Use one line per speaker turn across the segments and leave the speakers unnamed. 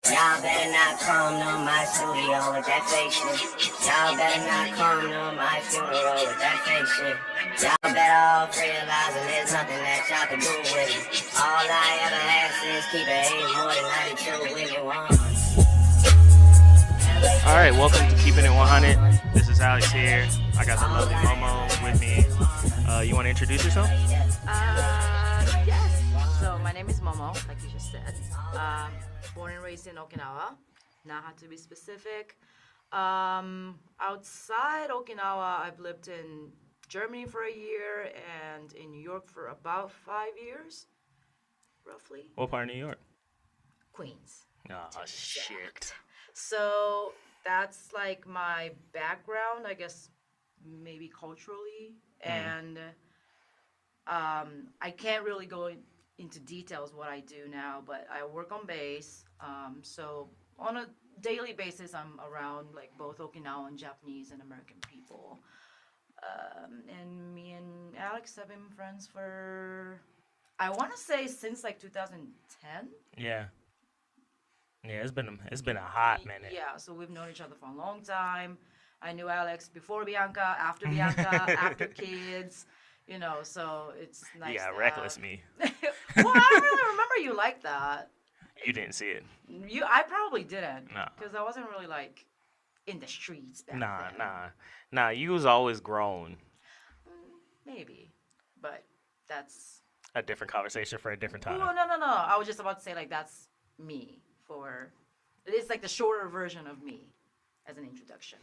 Y'all better not come to my studio with that fake shit. Y'all better not come to my funeral with that fake shit. Y'all better all realize that there's nothing that y'all can do with it. All I ever ask is keep it 8 more than 92 when you want.
All right, welcome to Keeping It 100. This is Alex here. I got the lovely Momo with me. You want to introduce yourself?
Yes. So my name is Momo, like you just said. Um, Born and raised in Okinawa. Not to be specific. Outside Okinawa, I've lived in Germany for a year and in New York for about 5 years, roughly.
What part of New York?
Queens.
Oh, shit.
So that's like my background, I guess, maybe culturally. And I can't really go into details what I do now, but I work on base. So on a daily basis, I'm around like both Okinawan, Japanese, and American people. And me and Alex have been friends for, I want to say, since like 2010.
Yeah. Yeah, it's been a hot minute.
Yeah, so we've known each other for a long time. I knew Alex before Bianca, after Bianca, after kids. So it's nice.
Yeah,
to
reckless
have.
me.
Well, I don't really remember you like that.
You didn't see it.
I probably didn't.
No.
Because I wasn't really like in the streets back
Nah,
then.
nah. You was always grown.
Maybe, but that's.
A different conversation for a different time.
Oh, no. I was just about to say like that's me it's like the shorter version of me as an introduction.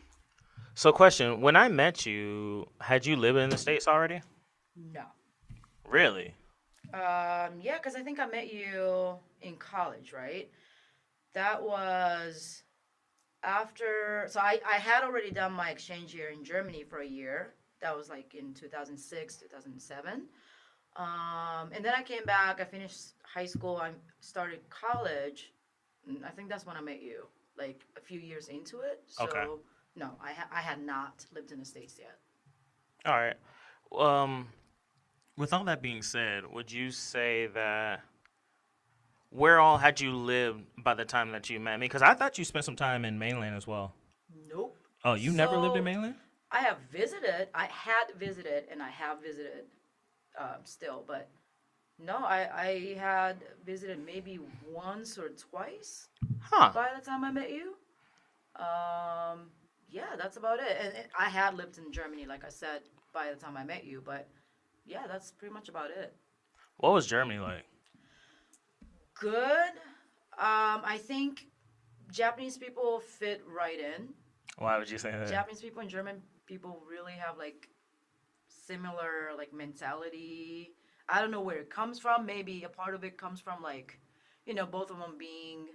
So, question: when I met you, had you lived in the States already?
No.
Really?
Yeah, because I think I met you in college, right? That was after. So I had already done my exchange year in Germany for a year. That was like in 2006, 2007. And then I came back. I finished high school. I started college. I think that's when I met you, like a few years into it. So,
Okay.
no, I had not lived in the States yet.
All right. Um, with all that being said, would you say that where all had you lived by the time that you met me? Because I thought you spent some time in mainland as well.
Nope.
Oh, you never lived in
So,
mainland?
I have visited. I had visited, and I have visited still, but no, I had visited maybe once or twice
Huh.
by the time I met you. Yeah, that's about it. And I had lived in Germany, like I said, by the time I met you, but yeah, that's pretty much about it.
What was Germany like?
Good. I think Japanese people fit right in.
Why would you say that?
Japanese people and German people really have like similar like mentality. I don't know where it comes from. Maybe a part of it comes from like, both of them being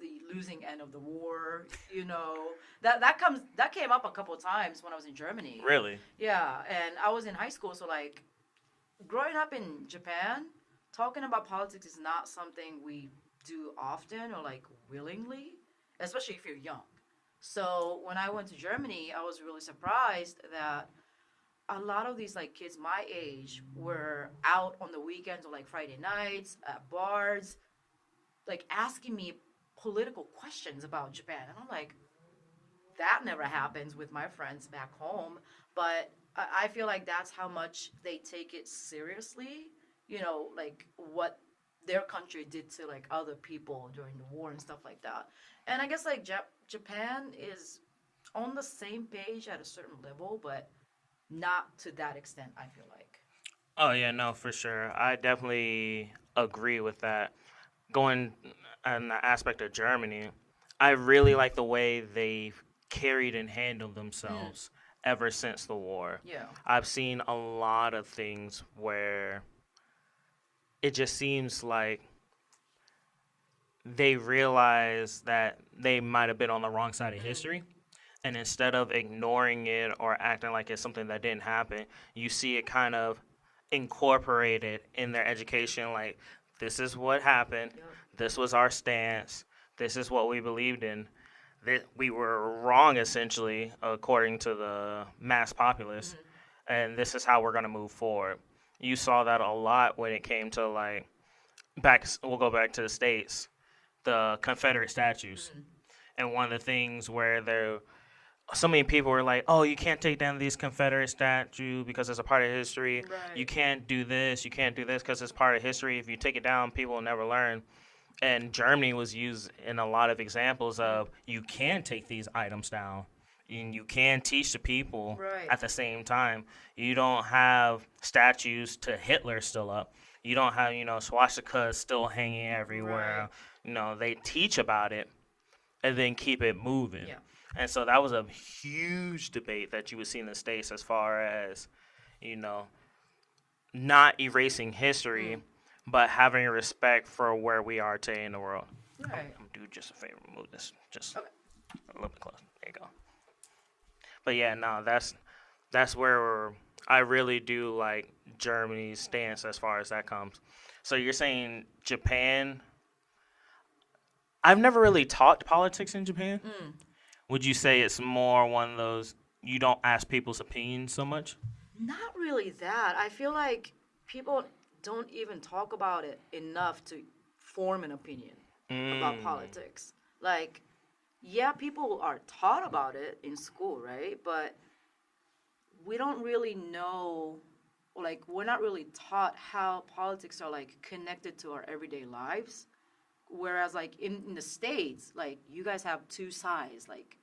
the losing end of the war. That came up a couple of times when I was in Germany.
Really?
Yeah, and I was in high school, so like growing up in Japan, talking about politics is not something we do often or like willingly, especially if you're young. So when I went to Germany, I was really surprised that a lot of these like kids my age were out on the weekends or like Friday nights at bars, like asking me political questions about Japan. And I'm like, that never happens with my friends back home. But I feel like that's how much they take it seriously, like what their country did to like other people during the war and stuff like that. And I guess like Japan is on the same page at a certain level, but not to that extent, I feel like.
Oh, yeah, no, for sure. I definitely agree with that. Going on the aspect of Germany, I really like the way they've carried and handled themselves ever since the war.
Yeah.
I've seen a lot of things where it just seems like they realize that they might have been on the wrong side of history. And instead of ignoring it or acting like it's something that didn't happen, you see it kind of incorporated in their education. Like, this is what happened.
Yep.
This was our stance. This is what we believed in. That we were wrong, essentially, according to the mass populace. And this is how we're going to move forward. You saw that a lot when it came to, like, we'll go back to the States. the Confederate statues. And one of the things where so many people were like, "Oh, you can't take down these Confederate statue because it's a part of history. You
Right.
can't do this. You can't do this because it's part of history. If you take it down, people will never learn." And Germany was used in a lot of examples of you can take these items down and you can teach the people
Right.
at the same time. You don't have statues to Hitler still up. You don't have, swastikas still hanging everywhere.
Right.
They teach about it and then keep it moving.
Yeah.
And so that was a huge debate that you would see in the States as far as, you know, not erasing history, but having respect for where we are today in the world.
Right.
Do just a favor, move this just
Okay.
a little bit closer. There you go. But yeah, no, that's where I really do like Germany's stance as far as that comes. So you're saying Japan? I've never really talked politics in Japan. Would you say it's more one of those you don't ask people's opinions so much?
Not really that. I feel like people don't even talk about it enough to form an opinion about politics. Like, yeah, people are taught about it in school, right? But we don't really know, like, we're not really taught how politics are, like, connected to our everyday lives. Whereas, like, in the States, like, you guys have two sides, like,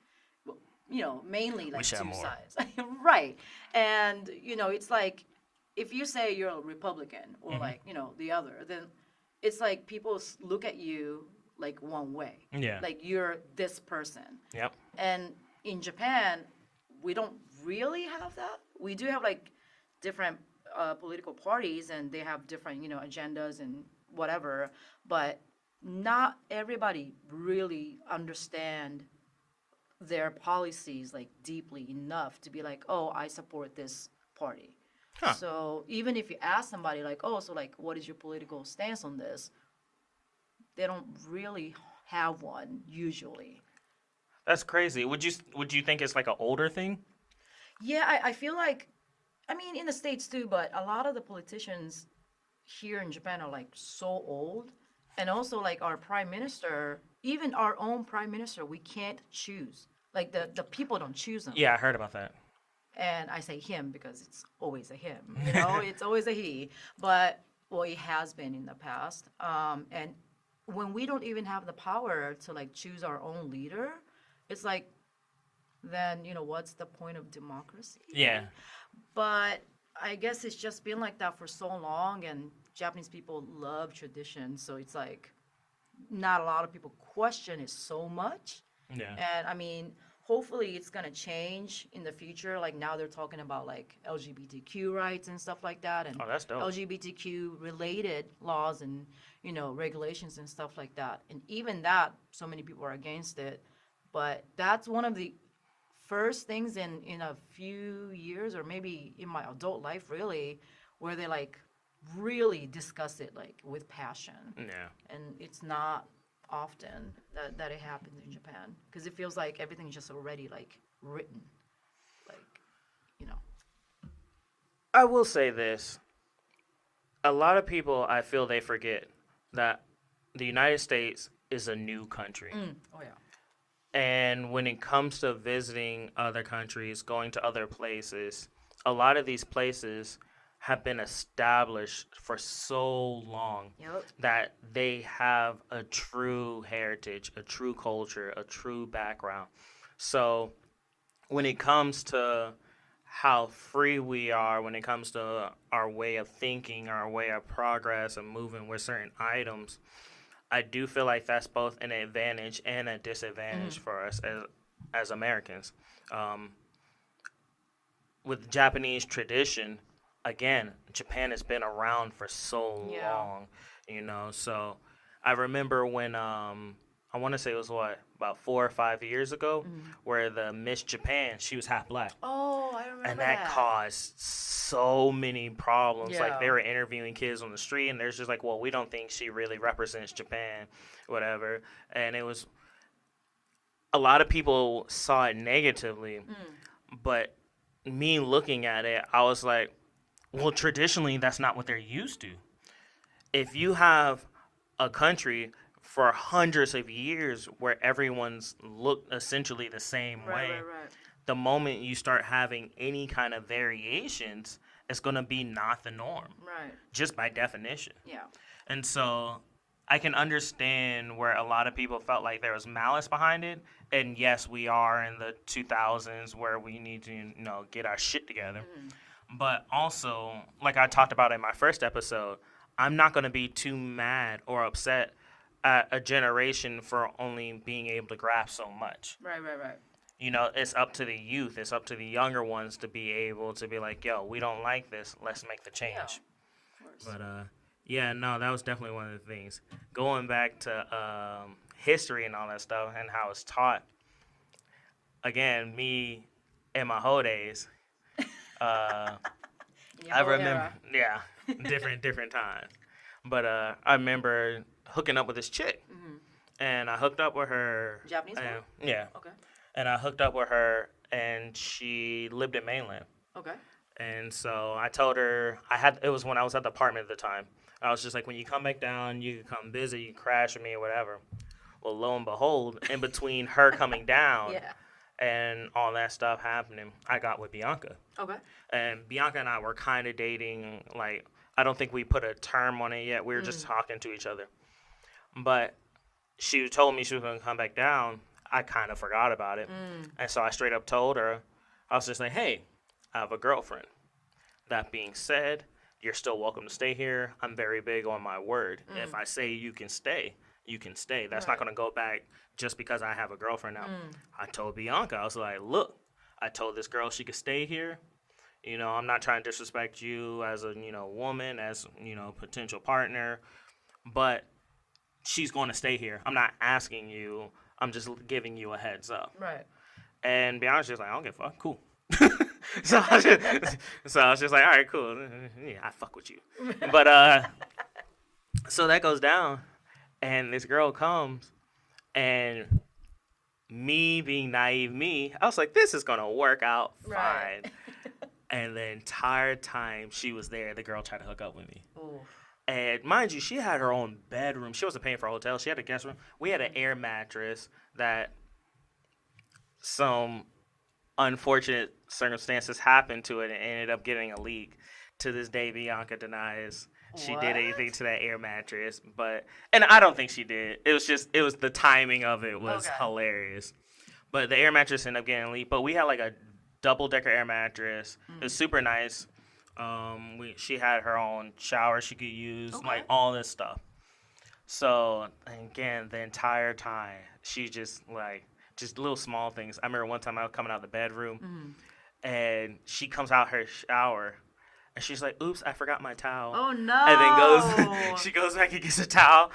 well, mainly, like,
Wish I had
two
more.
sides. Right. And, it's like, if you say you're a Republican or, like, the other, then it's like people look at you like one way.
Yeah.
Like you're this person.
Yep.
And in Japan, we don't really have that. We do have like different political parties, and they have different agendas and whatever. But not everybody really understand their policies like deeply enough to be like, oh, I support this party.
Huh.
So even if you ask somebody like, oh, so like, what is your political stance on this? They don't really have one usually.
That's crazy. Would you think it's like an older thing?
Yeah, I feel like, I mean, in the States too, but a lot of the politicians here in Japan are like so old. And also like our prime minister, even our own prime minister, we can't choose. Like the people don't choose them.
Yeah, I heard about that.
And I say him because it's always a him, it's always a he. But, well, it has been in the past. And when we don't even have the power to like choose our own leader, it's like, then, what's the point of democracy?
Yeah.
But I guess it's just been like that for so long, and Japanese people love tradition. So it's like, not a lot of people question it so much.
Yeah.
And I mean, hopefully it's gonna change in the future. Like now they're talking about like LGBTQ rights and stuff like that, and
Oh, that's dope.
LGBTQ related laws and regulations and stuff like that. And even that, so many people are against it. But that's one of the first things in a few years, or maybe in my adult life, really, where they like really discuss it like with passion.
Yeah.
And it's not often that it happens in Japan, because it feels like everything's just already like written, like
I will say this. A lot of people, I feel they forget that the United States is a new country.
Oh yeah.
And when it comes to visiting other countries, going to other places, a lot of these places have been established for so long
Yep.
that they have a true heritage, a true culture, a true background. So when it comes to how free we are, when it comes to our way of thinking, our way of progress and moving with certain items, I do feel like that's both an advantage and a disadvantage for us as Americans. With Japanese tradition, again, Japan has been around for so
Yeah.
long, So I remember when I want to say it was about 4 or 5 years ago, where the Miss Japan, she was half black.
Oh, I remember
And that caused so many problems. Like,
Yeah.
they were interviewing kids on the street, and they're just like, well, we don't think she really represents Japan, whatever. And it was, a lot of people saw it negatively. But me looking at it, I was like, well, traditionally, that's not what they're used to. If you have a country for hundreds of years where everyone's looked essentially the same way.
Right.
The moment you start having any kind of variations, it's going to be not the norm,
Right.
just by definition.
Yeah.
And so I can understand where a lot of people felt like there was malice behind it. And yes, we are in the 2000s where we need to, get our shit together. But also, like I talked about in my first episode, I'm not going to be too mad or upset at a generation for only being able to grasp so much.
Right.
It's up to the youth. It's up to the younger ones to be able to be like, yo, we don't like this. Let's make the change.
Yeah, of course.
But, yeah, no, that was definitely one of the things. Going back to history and all that stuff and how it's taught. Again, me in my whole days, I remember, yeah, different times. But I remember hooking up with this chick. And I hooked up with her.
Japanese girl?
Yeah.
Okay.
And I hooked up with her, and she lived in mainland.
Okay.
And so I told her, it was when I was at the apartment at the time. I was just like, when you come back down, you can come visit, you can crash with me or whatever. Well, lo and behold, in between her coming down and all that stuff happening, I got with Bianca.
Okay.
And Bianca and I were kind of dating, like, I don't think we put a term on it yet. We were just talking to each other. But she told me she was going to come back down. I kind of forgot about it. And so I straight up told her, I was just like, hey, I have a girlfriend. That being said, you're still welcome to stay here. I'm very big on my word. If I say you can stay, you can stay. That's not going to go back just because I have a girlfriend now. I told Bianca, I was like, look, I told this girl she could stay here. I'm not trying to disrespect you as a, woman, as, potential partner. But she's going to stay here. I'm not asking you. I'm just giving you a heads up.
Right.
And Bianca's just like, I don't give a fuck. Cool. so I was just like, all right, cool. Yeah, I fuck with you. But so that goes down, and this girl comes, and me being naive I was like, this is going to work out fine.
Right.
And the entire time she was there, the girl tried to hook up with me.
Ooh.
And mind you, she had her own bedroom. She wasn't paying for a hotel. She had a guest room. We had an air mattress that some unfortunate circumstances happened to it and ended up getting a leak. To this day, Bianca denies she did anything to that air mattress. And I don't think she did. It was the timing of it was hilarious. But the air mattress ended up getting a leak. But we had like a double-decker air mattress. It was super nice. She had her own shower she could use, like all this stuff. So again, the entire time she just little small things. I remember one time I was coming out of the bedroom, and she comes out her shower, and she's like, "Oops, I forgot my towel."
Oh no!
And then she goes back and gets a towel.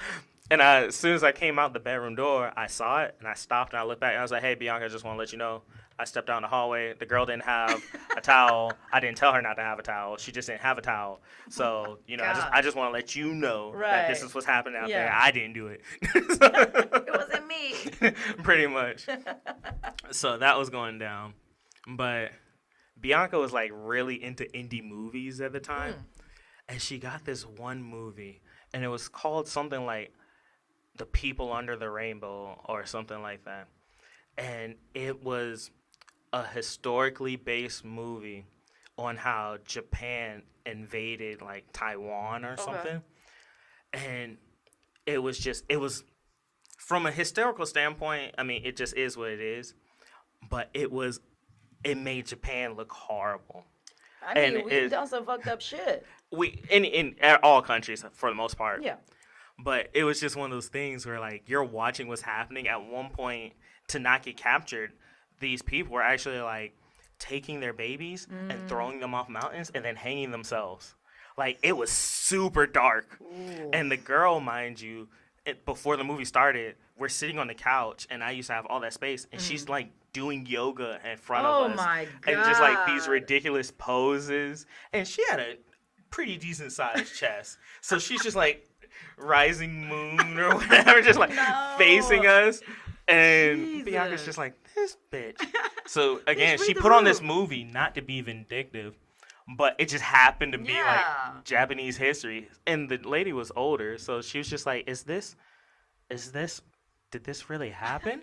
And as soon as I came out the bedroom door, I saw it, and I stopped, and I looked back, and I was like, "Hey, Bianca, I just want to let you know, I stepped down the hallway. The girl didn't have a towel. I didn't tell her not to have a towel. She just didn't have a towel. So, I just want to let you know that this is what's happening out there. I didn't do it."
It wasn't me.
Pretty much. So that was going down. But Bianca was like really into indie movies at the time. And she got this one movie, and it was called something like The People Under the Rainbow or something like that. And it was a historically based movie on how Japan invaded like Taiwan or something. And it was from a historical standpoint, I mean, it just is what it is. But it made Japan look horrible.
I mean, we've done some fucked up shit.
In all countries for the most part.
Yeah.
But it was just one of those things where like you're watching what's happening. At one point, to not get captured, these people were actually like taking their babies and throwing them off mountains and then hanging themselves. Like it was super dark. Ooh. And the girl, mind you, before the movie started, we're sitting on the couch, and I used to have all that space, and she's like doing yoga in front of us.
Oh my God.
And just like these ridiculous poses. And she had a pretty decent sized chest. So she's just like rising moon or whatever, just like facing us. And Bianca's just like, this bitch. So again, she put on this movie not to be vindictive, but it just happened to be like Japanese history. And the lady was older, so she was just like, is this did this really happen?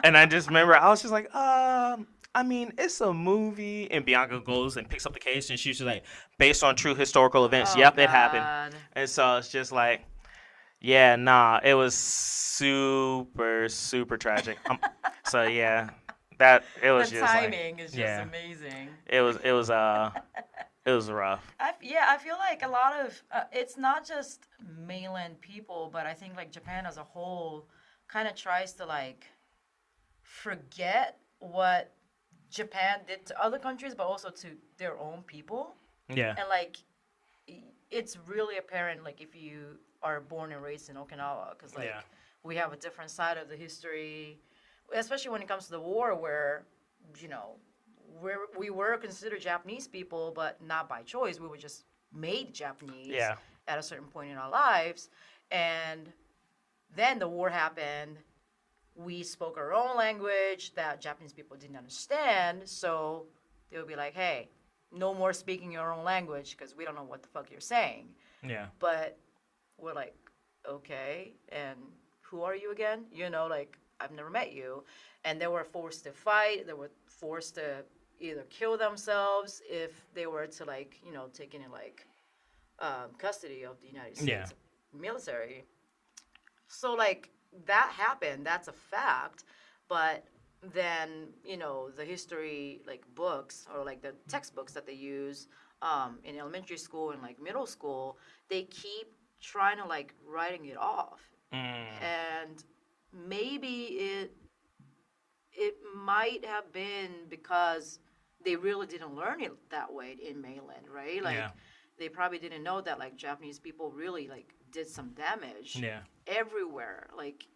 And I just remember I was just like, I mean, it's a movie. And Bianca goes and picks up the case, and she's just like, based on true historical events.
Oh
Yep, it happened.
God.
And so it's just like, yeah, nah, it was super, super tragic. So yeah, that it was
The
just like,
timing is just
yeah,
amazing.
it was it was rough.
I feel like a lot of it's not just mainland people, but I think like Japan as a whole kind of tries to like forget what Japan did to other countries, but also to their own people.
Yeah,
And like, it's really apparent like if you are born and raised in Okinawa, because like
Yeah.
we have a different side of the history, especially when it comes to the war, where you know we were considered Japanese people, but not by choice. We were just made Japanese
Yeah.
at a certain point in our lives, and then the war happened. We spoke our own language that Japanese people didn't understand, so they would be like, "Hey, no more speaking your own language because we don't know what the fuck you're saying."
yeah,
But we're like, "Okay, and who are you again?" You know, like I've never met you, and they were forced to fight. They were forced to either kill themselves if they were to like, taken in like custody of the United States
Yeah.
military. So like that happened. That's a fact. But then the history like books or like the textbooks that they use in elementary school and like middle school, they keep trying to like writing it off, and maybe it might have been because they really didn't learn it that way in mainland, right? Like
Yeah.
they probably didn't know that like Japanese people really like did some damage
yeah,
everywhere, like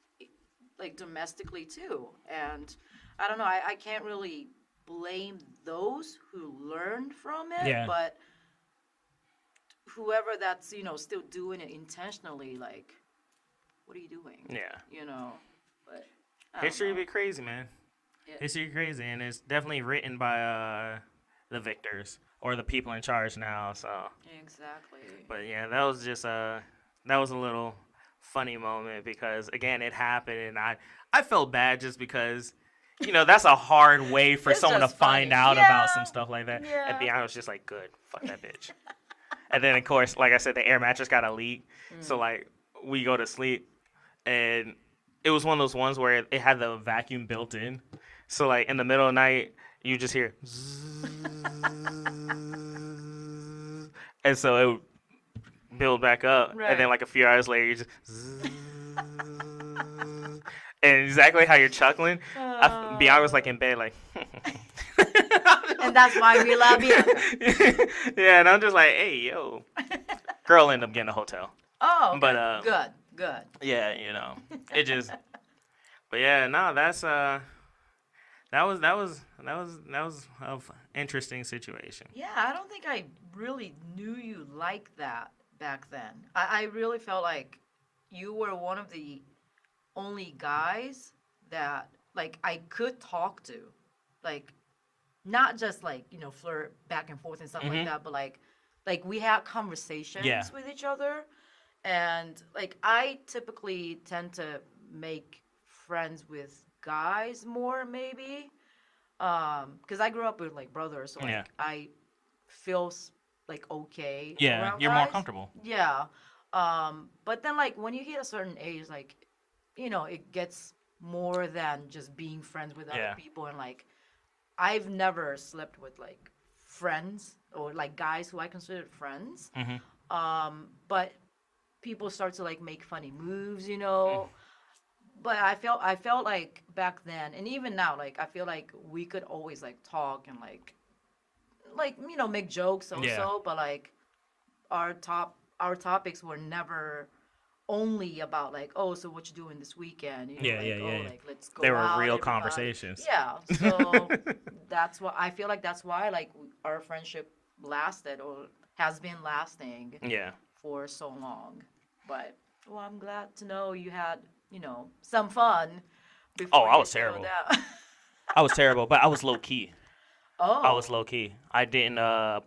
domestically too. And I don't know, I can't really blame those who learned from it,
Yeah.
but whoever that's still doing it intentionally, like, what are you doing?
yeah.
But I don't
History
know.
be crazy, man.
Yeah.
History crazy, and it's definitely written by the victors or the people in charge now. So,
Exactly.
but yeah, that was just that was a little funny moment because again, it happened, and I felt bad just because. That's a hard way for
It's
someone to
just
find
funny.
out
Yeah.
about some stuff like that.
Yeah.
And Bianca was just like, good, fuck that bitch. And then, of course, like I said, the air mattress got a leak. So, like, we go to sleep, and it was one of those ones where it had the vacuum built in. So, like, in the middle of the night, you just hear zzzz, and so it would build back up.
Right.
And then, like, a few hours later, you just zzzz. And exactly how you're chuckling, Bianca was, like, in bed, like...
And that's why we love you.
Yeah, and I'm just like, hey, yo. Girl ended up getting a hotel.
Oh, okay.
But,
good.
Yeah, it just... But, yeah, no, that's... That was an interesting situation.
Yeah, I don't think I really knew you like that back then. I really felt like you were one of the only guys that like I could talk to, like not just like flirt back and forth and stuff like that, but like we had conversations
Yeah.
with each other, and like I typically tend to make friends with guys more maybe, because I grew up with like brothers, so like
Yeah.
I feel like okay.
Yeah,
around
you're more
guys.
comfortable.
Yeah. But then like when you hit a certain age, like, it gets more than just being friends with
Yeah.
other people. And like, I've never slept with like friends or like guys who I considered friends. But people start to like make funny moves, But I felt like back then, and even now, like I feel like we could always like talk and like make jokes also.
Yeah.
But like our topics were never only about like, oh, so what you doing this weekend?
Yeah,
like,
yeah,
oh,
yeah.
like let's go
They were
out,
real
everybody.
conversations.
Yeah. So that's why I feel like that's why like our friendship lasted or has been lasting
Yeah.
for so long. But well, I'm glad to know you had some fun. Before
I
you
was
settled
terrible.
down.
I was terrible, but I was low key.
Oh.
I was low key. I didn't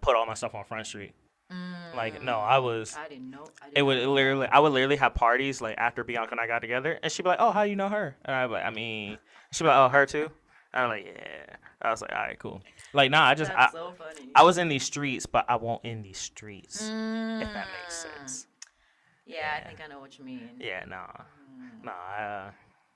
put all my stuff on Front Street. Like, no, I was.
I didn't know. I
It
didn't
would
know
literally,
that.
I would literally have parties like after Bianca and I got together, and she'd be like, "Oh, how you know her?" And I'd be like, I mean, she'd be like, "Oh, her too." I'm like, "Yeah." I was like, "All right, cool." Like, nah,
That's so funny.
I was in these streets, but I won't in these streets, if that makes
Mm.
sense.
Yeah, I
Yeah.
think I know what you mean.
Yeah, nah,
Mm.
nah.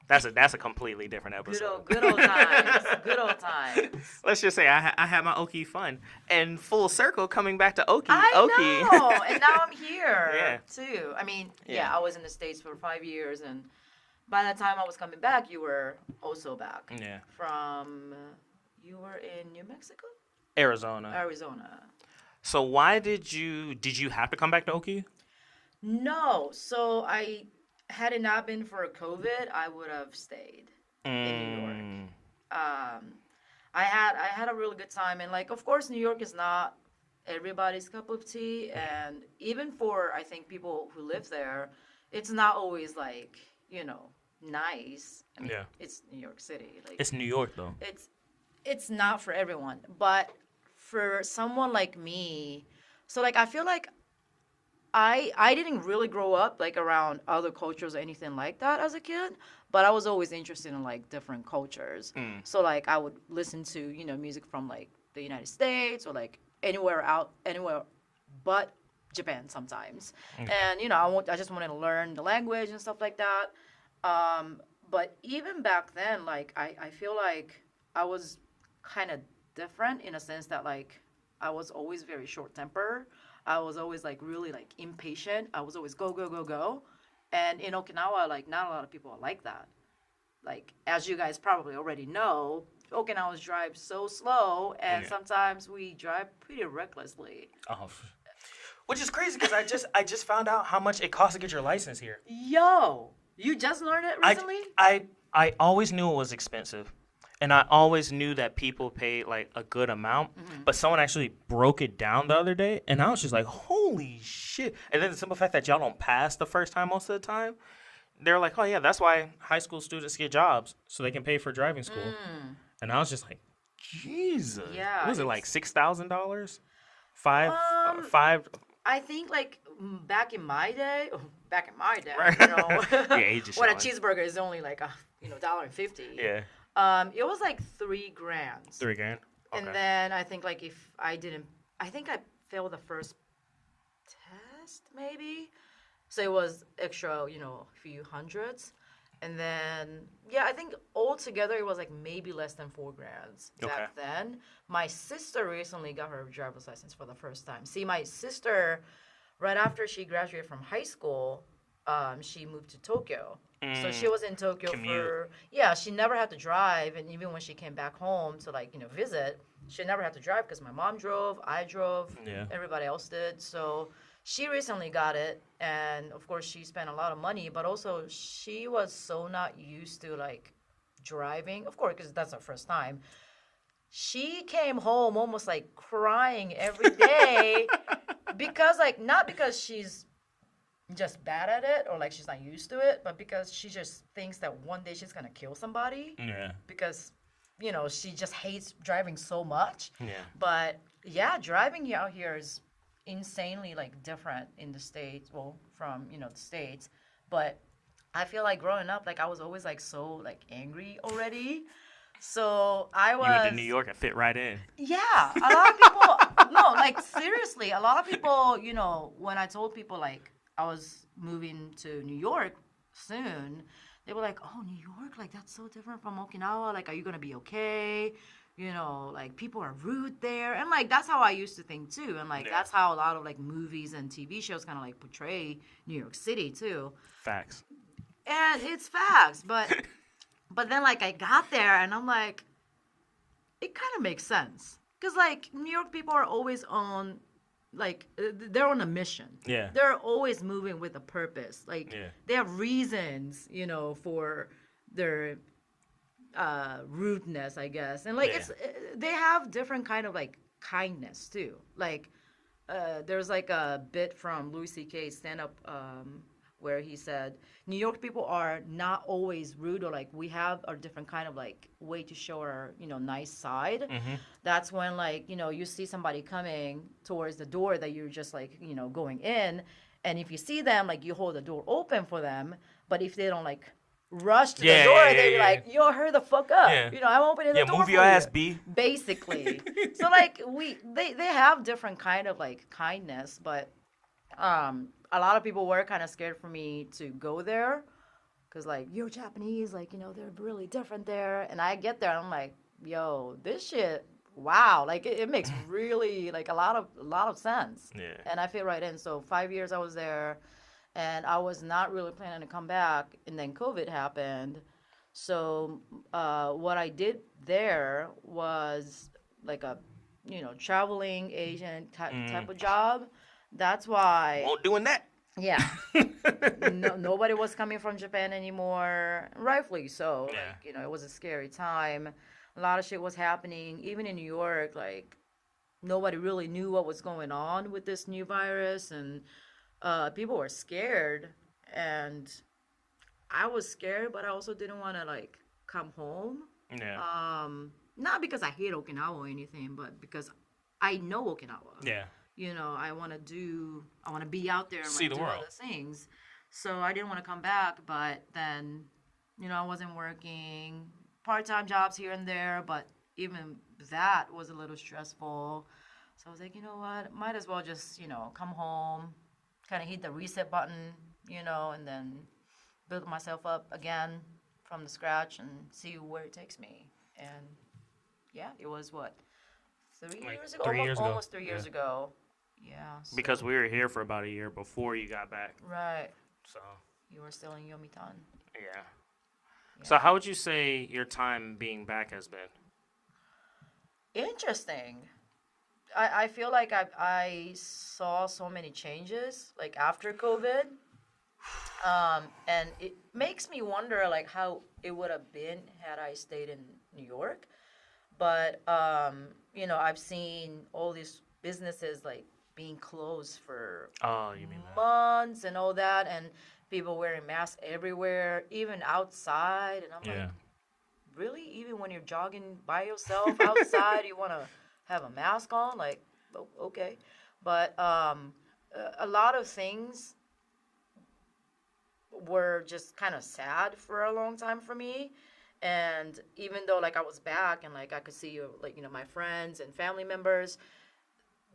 That's a completely different episode.
Good old times. Good old times.
Let's just say I had my Oki fun, and full circle coming back to Oki.
I
Oki.
know, and now I'm here
Yeah.
too. I mean,
Yeah.
I was in the States for 5 years, and by the time I was coming back, you were also back.
Yeah.
From you were in New Mexico,
Arizona.
Arizona.
So why did you have to come back to Oki?
No, so had it not been for COVID, I would have stayed in New York.
Mm,
I had a really good time, and like, of course, New York is not everybody's cup of tea, and even for I think people who live there, it's not always like nice. I mean,
Yeah.
it's New York City. Like,
it's New York though.
it's not for everyone, but for someone like me, so like I feel like I didn't really grow up like around other cultures or anything like that as a kid, but I was always interested in like different cultures.
Mm.
So like I would listen to music from like the United States or like anywhere but Japan sometimes.
Okay.
And I just wanted to learn the language and stuff like that. But even back then, like I feel like I was kind of different in a sense that like I was always very short tempered. I was always like really like impatient. I was always go go go go, and in Okinawa, like not a lot of people are like that. Like as you guys probably already know, Okinawans drive so slow, and
Yeah.
sometimes we drive pretty recklessly.
Oh, which is crazy because I just found out how much it costs to get your license here.
Yo, you just learned it recently?
I always knew it was expensive. And I always knew that people paid like a good amount, but someone actually broke it down the other day, and I was just like, "Holy shit!" And then the simple fact that y'all don't pass the first time most of the time, they're like, "Oh yeah, that's why high school students get jobs so they can pay for driving school." And I was just like, "Jesus!"
Yeah,
What was it like $6,000? Five,
Um,
five.
I think like back in my day,
Right. Yeah, age is
when a
showing.
cheeseburger is only like $1.50.
Yeah,
It was like $3,000.
$3,000. Okay.
And then I think like if I think I failed the first test maybe, so it was extra, a few hundreds, and then I think altogether it was like maybe less than $4,000 back then. My sister recently got her driver's license for the first time. See, my sister, right after she graduated from high school, she moved to Tokyo. So she was in Tokyo
Commute.
she never had to drive, and even when she came back home to like visit, she never had to drive because my mom drove, I drove,
Yeah.
everybody else did. So she recently got it, and of course she spent a lot of money, but also she was so not used to like driving, of course, because that's her first time. She came home almost like crying every day because like not because she's just bad at it or like she's not used to it, but because she just thinks that one day she's gonna kill somebody
Yeah.
because she just hates driving so much.
Yeah.
But yeah, driving out here is insanely like different in the States, well, from the States. But I feel like growing up, like I was always like so like angry already. So I was.
You went to New York and fit right in.
Yeah, a lot of people. No, like seriously, a lot of people. When I told people like I was moving to New York soon, they were like, "Oh, New York, like that's so different from Okinawa. Like, are you gonna be okay? Like people are rude there." And like that's how I used to think too. And like
Yeah.
that's how a lot of like movies and TV shows kind of like portray New York City too.
Facts.
And it's facts, but then like I got there and I'm like, it kind of makes sense because like New York people are always on, like they're on a mission.
Yeah.
They're always moving with a purpose. Like
Yeah.
they have reasons, for their rudeness, I guess, and like
Yeah.
they have different kind of like kindness too. Like there's like a bit from Louis C.K.'s stand-up where he said New York people are not always rude, or like we have a different kind of like way to show our nice side. That's when like you see somebody coming towards the door that you're just like going in, and if you see them, like you hold the door open for them, but if they don't like rush to the door, they be like, yo, hurry the fuck up.
Yeah.
I'm opening the door
move
for
your
you.
ass, B.
Basically. So like they have different kind of like kindness, but a lot of people were kind of scared for me to go there because like you're Japanese, like they're really different there, and I get there and I'm like, yo, this shit, wow, like it makes really like a lot of sense.
Yeah.
And I fit right in. So 5 years I was there, and I was not really planning to come back, and then COVID happened. So what I did there was like a traveling agent type of job. That's why.
Won't doing that.
Yeah. Nobody was coming from Japan anymore, rightfully so.
Yeah.
Like, it was a scary time. A lot of shit was happening, even in New York. Like, nobody really knew what was going on with this new virus, and people were scared, and I was scared, but I also didn't want to like come home.
Yeah.
Not because I hate Okinawa or anything, but because I know Okinawa.
Yeah.
I want to be out there and
See
like,
the
do
world.
other things. So I didn't want to come back, but then, I wasn't working, part-time jobs here and there, but even that was a little stressful. So I was like, you know what, might as well just, come home, kind of hit the reset button, and then build myself up again from the scratch and see where it takes me. And yeah, it was what, 3
Like
years ago?
3 years ago.
Almost 3 years
Yeah.
ago. Yeah. So,
Because we were here for about a year before you got back.
right.
So,
You were still in Yomitan.
yeah. So how would you say your time being back has been?
Interesting. I feel like I saw so many changes like after COVID. And it makes me wonder like how it would have been had I stayed in New York. But I've seen all these businesses like being closed for
Oh, you mean that?
months and all that, and people wearing masks everywhere, even outside. And I'm
Yeah.
like, really? Even when you're jogging by yourself outside, you want to have a mask on? Like, okay. But a lot of things were just kind of sad for a long time for me. And even though like I was back and like I could see like my friends and family members,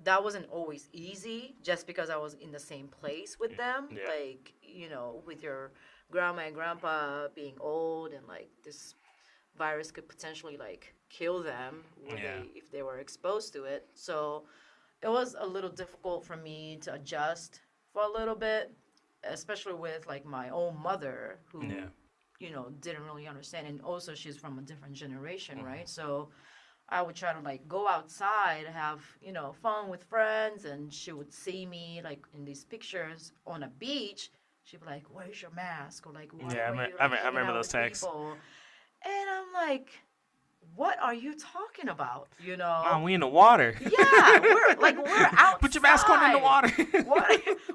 that wasn't always easy just because I was in the same place with them.
Yeah.
Like, with your grandma and grandpa being old, and like this virus could potentially like kill them if they were exposed to it. So it was a little difficult for me to adjust for a little bit, especially with like my own mother who didn't really understand, and also she's from a different generation, right? So I would try to like go outside, have fun with friends, and she would see me like in these pictures on a beach. She'd be like, "Where's your mask?" Or like, "Why
Yeah,
were you,
I
like, hanging
remember
out
those
with
texts.
people?" And I'm like, "What are you talking about?"
Mom, we in the water.
Yeah, we're outside.
Put your mask on in the water.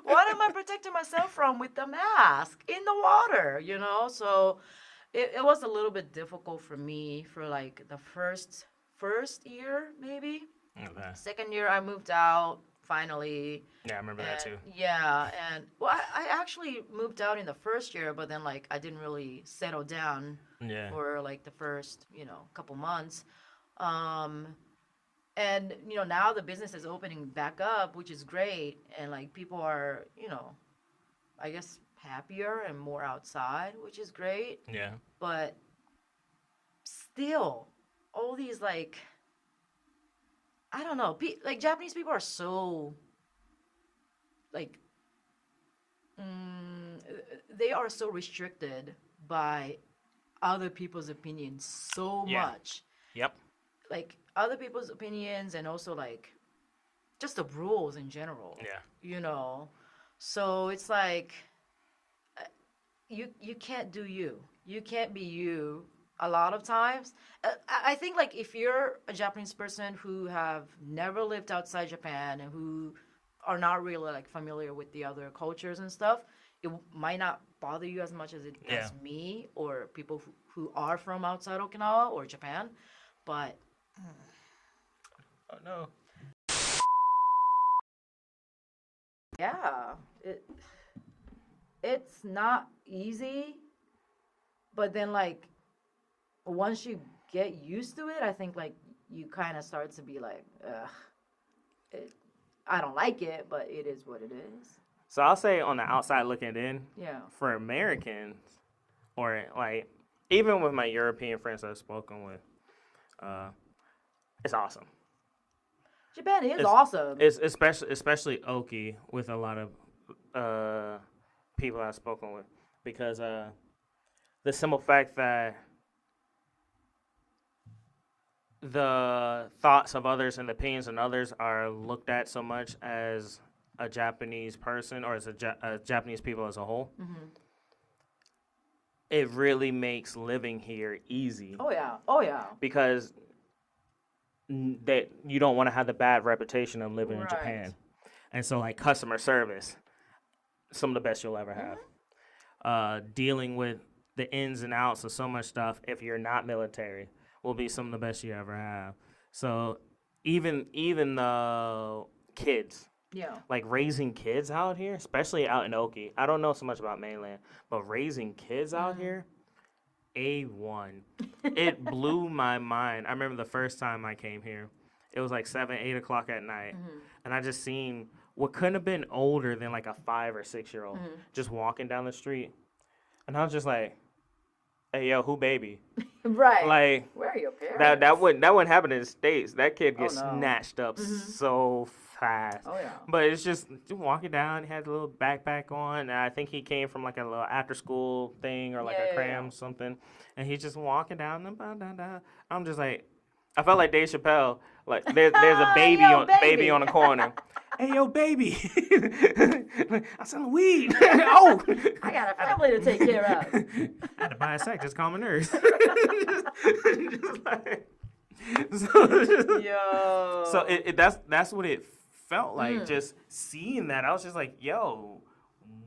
What am I protecting myself from with the mask in the water? So it was a little bit difficult for me for like the first year, maybe.
Okay.
Second year, I moved out finally.
Yeah, I remember that too.
Yeah, and well, I actually moved out in the first year, but then like I didn't really settle down
Yeah.
for like the first couple months. And now the business is opening back up, which is great, and like people are I guess happier and more outside, which is great.
Yeah.
But still, all these like I don't know, like Japanese people are so like they are so restricted by other people's opinions so much.
Yep.
Like other people's opinions, and also like just the rules in general.
Yeah.
So it's like you can't do you. You can't be you a lot of times. I think like if you're a Japanese person who have never lived outside Japan and who are not really like familiar with the other cultures and stuff, it might not bother you as much as it does me or people who are from outside Okinawa or Japan, but
Oh no.
yeah, it's not easy, but then like once you get used to it, I think like you kind of start to be like, ugh, I don't like it, but it is what it is.
So I'll say on the outside looking in,
Yeah.
for Americans, or like even with my European friends I've spoken with, it's awesome.
Japan is
It's
awesome.
It's especially Oki with a lot of people I've spoken with, because the simple fact that the thoughts of others and the opinions of others are looked at so much as a Japanese person or as a Japanese people as a whole, it really makes living here easy.
Oh yeah.
Because that you don't want to have the bad reputation of living in
Right.
Japan, and so like customer service, some of the best you'll ever have. Dealing with the ins and outs of so much stuff, if you're not military, will be some of the best you ever have. So even the kids,
Yeah.
like raising kids out here, especially out in Oki. I don't know so much about mainland, but raising kids out here, A1. It blew my mind. I remember the first time I came here. It was like 7, 8 o'clock at night. And I just seen what couldn't have been older than like a 5 or 6 year old just walking down the street. And I was just like, hey, yo, who baby?
Right.
Like,
where are your parents?
that wouldn't happen in the States. That kid gets
no.
snatched up so fast.
Oh yeah.
But it's just walking down. He had a little backpack on. And I think he came from like a little after school thing or like a cram something. And he's just walking down. I'm just like, I felt like Dave Chappelle. Like there's a baby
Yo,
baby on the corner. Hey yo, baby! I'm selling weed. Oh,
I got a family to take care of.
I had to buy a sack. Just call my nurse. So that's what it felt like. Just seeing that, I was just like, yo,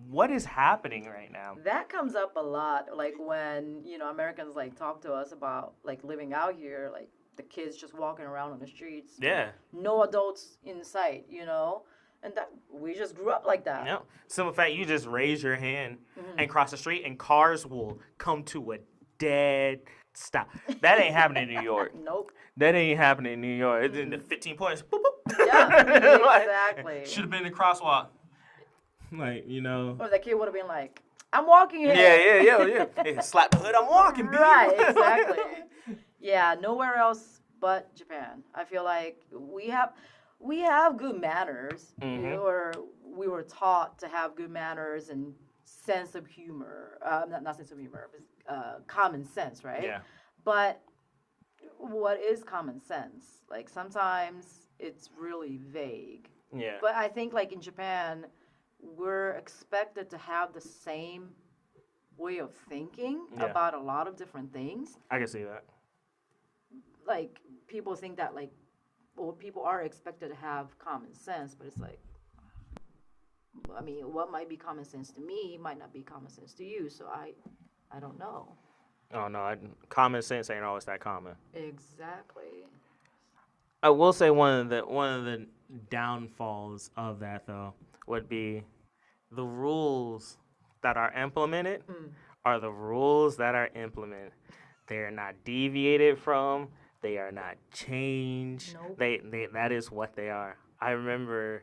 what is happening right now?
That comes up a lot, like when Americans like talk to us about like living out here, like the kids just walking around on the streets.
Yeah.
No adults in sight, and that we just grew up like that.
Yeah. Simple fact, you just raise your hand and cross the street, and cars will come to a dead stop. That ain't happening in New York.
Nope.
That ain't happening in New York. It's in the 15 points. Boop, boop.
Yeah, exactly.
Should have been the crosswalk. Like,
Or the kid would have been like, I'm walking here.
Yeah. Hey, slap the hood, I'm walking, baby.
Right, exactly. Yeah, nowhere else but Japan. I feel like we have good manners, or we were taught to have good manners and sense of humor. Not sense of humor, but common sense, right?
Yeah.
But what is common sense? Like sometimes it's really vague.
Yeah.
But I think like in Japan, we're expected to have the same way of thinking about a lot of different things.
I can see that.
Like people think that like, well, people are expected to have common sense, but it's like, I mean, what might be common sense to me might not be common sense to you. So I don't know.
Oh no, common sense ain't always that common.
Exactly.
I will say one of the downfalls of that though would be the rules that are implemented are the rules that are implemented. They are not deviated from. They are not changed.
Nope.
They that is what they are. I remember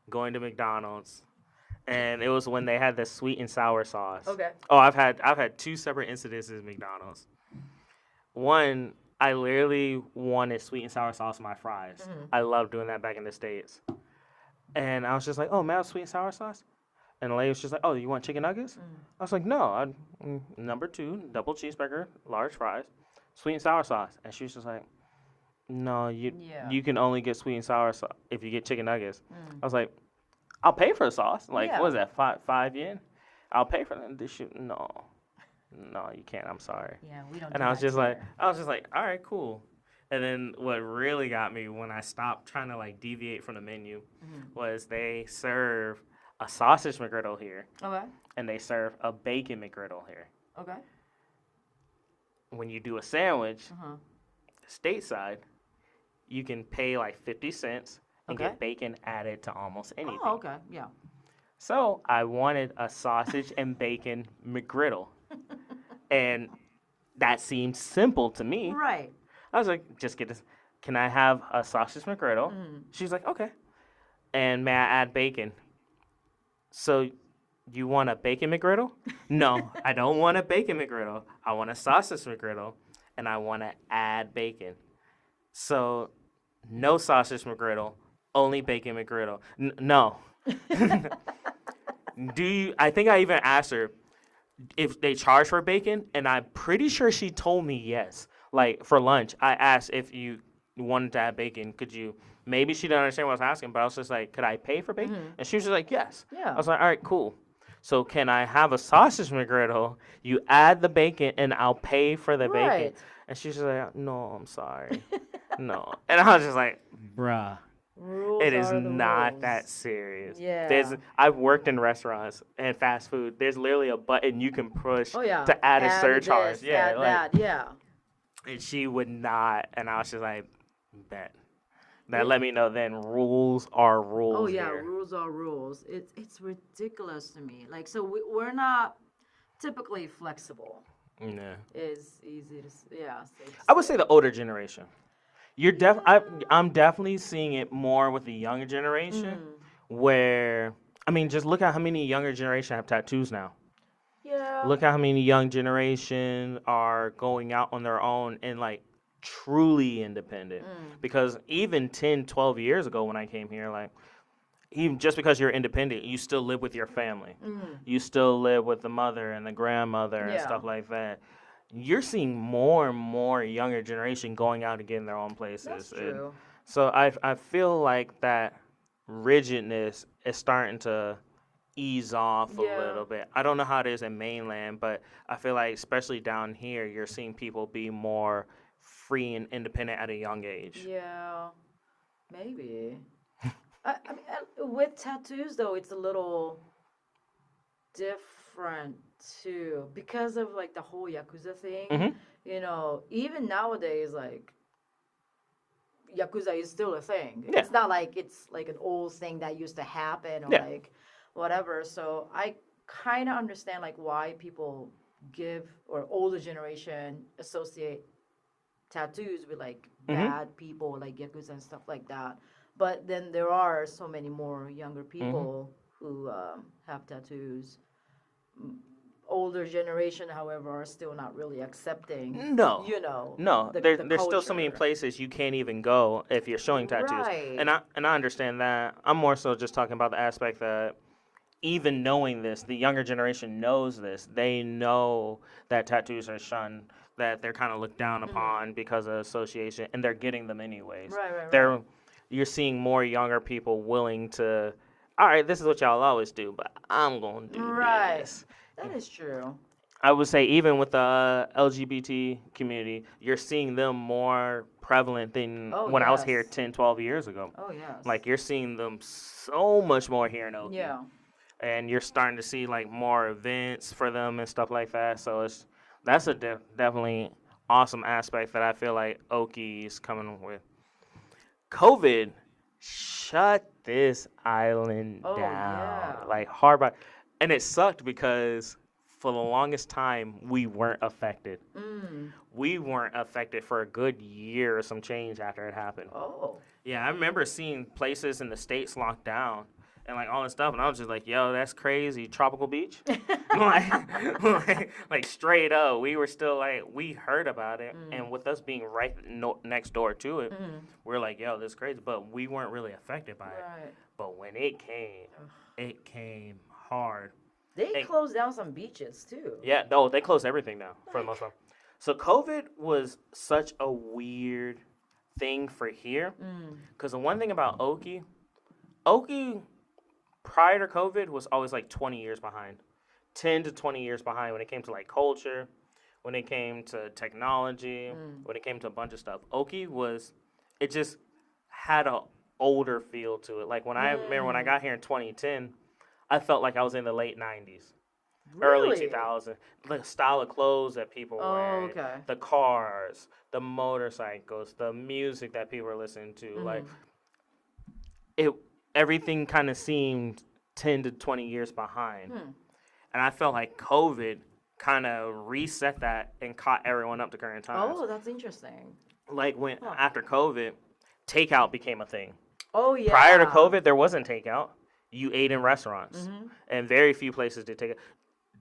going to McDonald's, and it was when they had the sweet and sour sauce.
Okay.
Oh, I've had 2 separate incidences at McDonald's. One, I literally wanted sweet and sour sauce in my fries. I loved doing that back in the States. And I was just like, oh, man, sweet and sour sauce? And the lady was just like, oh, you want chicken nuggets? I was like, no, number 2, double cheeseburger, large fries, sweet and sour sauce. And she was just like, no, you can only get sweet and sour sauce if you get chicken nuggets. I was like, I'll pay for the sauce. Like, what is that, 5 yen? I'll pay for that. No, you can't. I'm sorry.
Yeah, we don't.
And I was just like, all right, cool. And then what really got me when I stopped trying to like deviate from the menu was they serve a sausage McGriddle here,
Okay.
and they serve a bacon McGriddle here.
Okay.
When you do a sandwich,
Uh-huh.
stateside, you can pay like 50 cents and
Okay.
get bacon added to almost anything.
Oh, okay. Yeah.
So I wanted a sausage and bacon McGriddle. And that seemed simple to me.
Right.
I was like, just get this. Can I have a sausage McGriddle? She's like, okay. And may I add bacon? So you want a bacon McGriddle? No, I don't want a bacon McGriddle. I want a sausage McGriddle, and I want to add bacon. So no sausage McGriddle, only bacon McGriddle. No. Do you? I think I even asked her if they charge for bacon, and I'm pretty sure she told me yes. Like for lunch, I asked if you wanted to add bacon. Could you? Maybe she didn't understand what I was asking, but I was just like, could I pay for bacon? And she was just like, yes.
Yeah.
I was like, all right, cool. So can I have a sausage McGriddle? You add the bacon, and I'll pay for the bacon.
Right.
And she's just like, no, I'm sorry. No. And I was just like, bruh.
Rules
It is
are the
not
rules.
that serious.
Yeah.
I've worked in restaurants and fast food. There's literally a button you can push
Oh yeah.
to add a surcharge.
This,
Yeah,
add
like,
that. Yeah.
and she would not. And I was just like, bet. That let me know then rules are rules.
Oh yeah,
here.
rules are rules. It's ridiculous to me. Like so we're not typically flexible.
Yeah.
Is easy to say.
I would say the older generation. I'm definitely seeing it more with the younger generation, where I mean, just look at how many younger generation have tattoos now.
Yeah.
Look at how many young generation are going out on their own and like truly independent. Because even 10, 12 years ago when I came here, like even just because you're independent, you still live with your family. You still live with the mother and the grandmother and
Yeah.
stuff like that. You're seeing more and more younger generation going out and getting their own places.
That's
And
true.
so I feel like that rigidness is starting to ease off a
Yeah.
little bit. I don't know how it is in mainland, but I feel like especially down here, you're seeing people be more free and independent at a young age.
Yeah. Maybe. I mean, with tattoos though, it's a little different too because of like the whole yakuza thing.
Mhm.
You know, even nowadays, like yakuza is still a thing.
Yeah.
It's not like it's like an old thing that used to happen or
Yeah.
like whatever. So I kind of understand like why people give or older generation associate tattoos with like bad people like yakuza and stuff like that. But then there are so many more younger people who have tattoos. Older generation, however, are still not really accepting.
No.
You know.
No,
the
there's still so many
culture.
places you can't even go if you're showing tattoos.
Right.
And I understand that. I'm more so just talking about the aspect that even knowing this, the younger generation knows this. They know that tattoos are shunned, that they're kind of looked down upon because of association, and they're getting them anyways.
Right.
You're seeing more younger people willing to, all right, this is what y'all always do, but I'm going to do
Right.
this.
That is true.
I would say even with the LGBT community, you're seeing them more prevalent than
Oh,
when I was here
yes.
10, 12 years ago.
Oh yes.
Like you're seeing them so much more here in Oki.
yeah.
And you're starting to see like more events for them and stuff like that. So that's a definitely awesome aspect that I feel like Oki is coming with. COVID shut this island
Oh,
down
yeah.
like hard by, and it sucked because for the longest time we weren't affected. We weren't affected for a good year or some change after it happened.
Oh.
Yeah, I remember seeing places in the States locked down and like all this stuff, and I was just like, yo, that's crazy. Tropical beach? like straight up. We were still like, we heard about it, and with us being right next door to it, we're like, yo, this is crazy. But we weren't really affected by it.
Right.
But when it came hard.
They closed down some beaches too.
Yeah, no, they closed everything now for the most part. So COVID was such a weird thing for here, because the one thing about Oki prior to COVID was always like 20 years behind, 10 to 20 years behind when it came to like culture, when it came to technology, when it came to a bunch of stuff. Oki it just had a older feel to it. Like when I remember when I got here in 2010, I felt like I was in the late 90s, early
Really?
2000s. The style of clothes that people were
Oh,
wearing,
okay.
the cars, the motorcycles, the music that people were listening to. Like, it, everything kind of seemed 10 to 20 years behind. And I felt like COVID kind of reset that and caught everyone up to current times.
Oh, that's interesting.
Like when
Huh.
after COVID, takeout became a thing.
Oh yeah.
Prior to COVID, there wasn't takeout. You ate in restaurants,
Mm-hmm.
and very few places did takeout.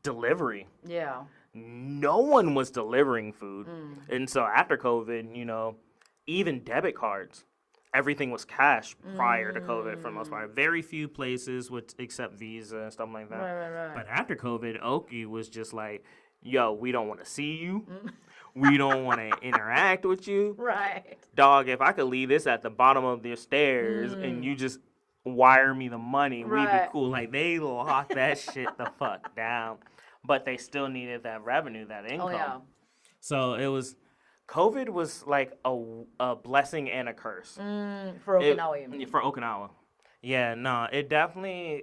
Delivery.
Yeah.
No one was delivering food,
Mm.
and so after COVID, even debit cards, everything was cash prior to COVID for the most part. Very few places would accept Visa and stuff like that.
Right.
But after COVID, Oki was just like, "Yo, we don't want to see you. We don't want to interact with you,
Right.
dog. If I could leave this at the bottom of the stairs and you just wire me the money, we'd be
Right.
cool." Like they locked that shit the fuck down, but they still needed that revenue, that income.
Oh yeah.
So it was, COVID was like a blessing and a curse.
For Okinawa, you mean?
For Okinawa. Yeah, no, it definitely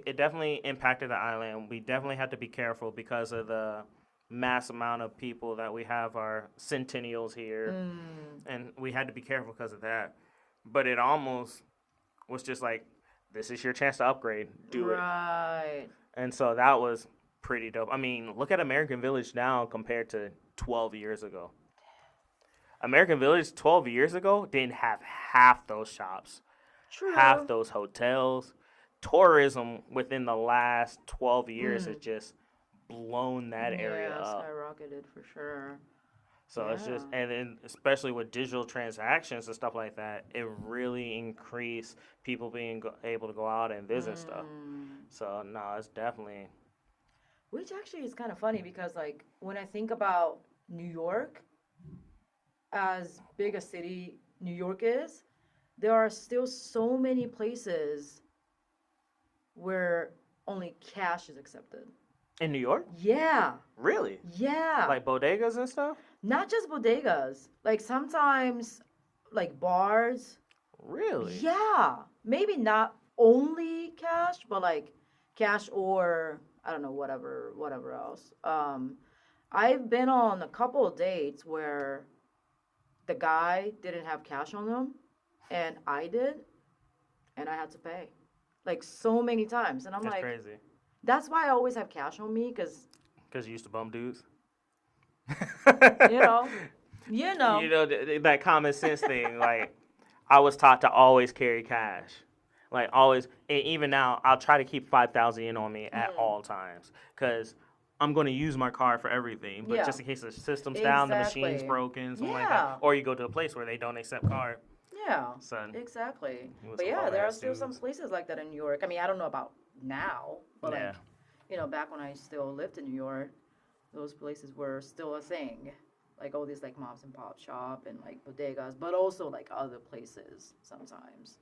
impacted the island. We definitely had to be careful because of the mass amount of people that we have, our centennials here, and we had to be careful because of that. But it almost was just like, this is your chance to upgrade. Do it.
Right.
And so that was pretty dope. I mean, look at American Village now compared to 12 years ago. American Village 12 years ago didn't have half those shops,
True.
half those hotels. Tourism within the last 12 years has just blown that area up.
Skyrocketed for sure.
So it's just, and then especially with digital transactions and stuff like that, it really increased people being able to go out and visit stuff. So no, it's definitely.
Which actually is kind of funny because, like, when I think about New York, as big a city New York is, there are still so many places where only cash is accepted.
In New York?
Yeah.
Really?
Yeah.
Like bodegas and stuff?
Not just bodegas. Like sometimes, like bars.
Really?
Yeah. Maybe not only cash, but like cash or I don't know, whatever else. I've been on a couple of dates where the guy didn't have cash on him, and I did, and I had to pay, like so many times, and I'm
That's
like,
crazy.
that's why I always have cash on me, because
Because you used to bum dudes?
you know.
That common sense thing. Like, I was taught to always carry cash. Like, always. And even now, I'll try to keep 5,000 in on me at all times. Because I'm going to use my card for everything. But just in case the system's down, the machine's
Exactly.
broken, something like
Yeah.
that. Or you go to a place where they don't accept card.
Yeah,
Son.
exactly.
He was
But
a
yeah, there are
bum-ass
still some
dudes.
places like that in New York. I mean, I don't know about now, but
Yeah.
like, back when I still lived in New York, those places were still a thing. Like all these like moms and pop shop and like bodegas, but also like other places sometimes.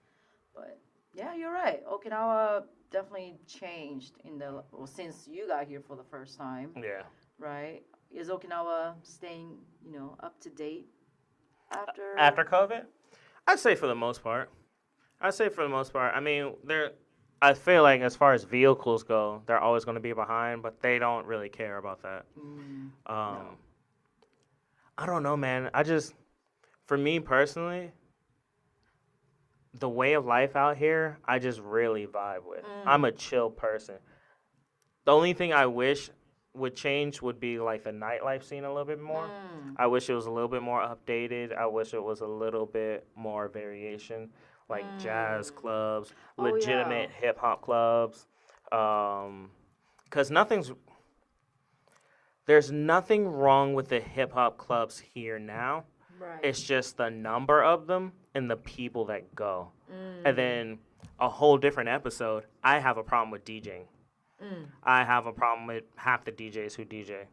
But yeah, you're right. Okinawa definitely changed since you got here for the first time,
Yeah.
right? Is Okinawa staying, up to date after?
After COVID? I'd say for the most part. I mean, I feel like as far as vehicles go, they're always going to be behind, but they don't really care about that.
No.
I don't know, man. For me personally, the way of life out here, I just really vibe with. I'm a chill person. The only thing I wish would change would be like the nightlife scene a little bit more. I wish it was a little bit more updated. I wish it was a little bit more variation, like jazz clubs,
Oh,
legitimate
yeah.
hip hop clubs. Because there's nothing wrong with the hip hop clubs here now.
Right.
It's just the number of them and the people that go. And then a whole different episode, I have a problem with DJing. I have a problem with half the DJs who DJ.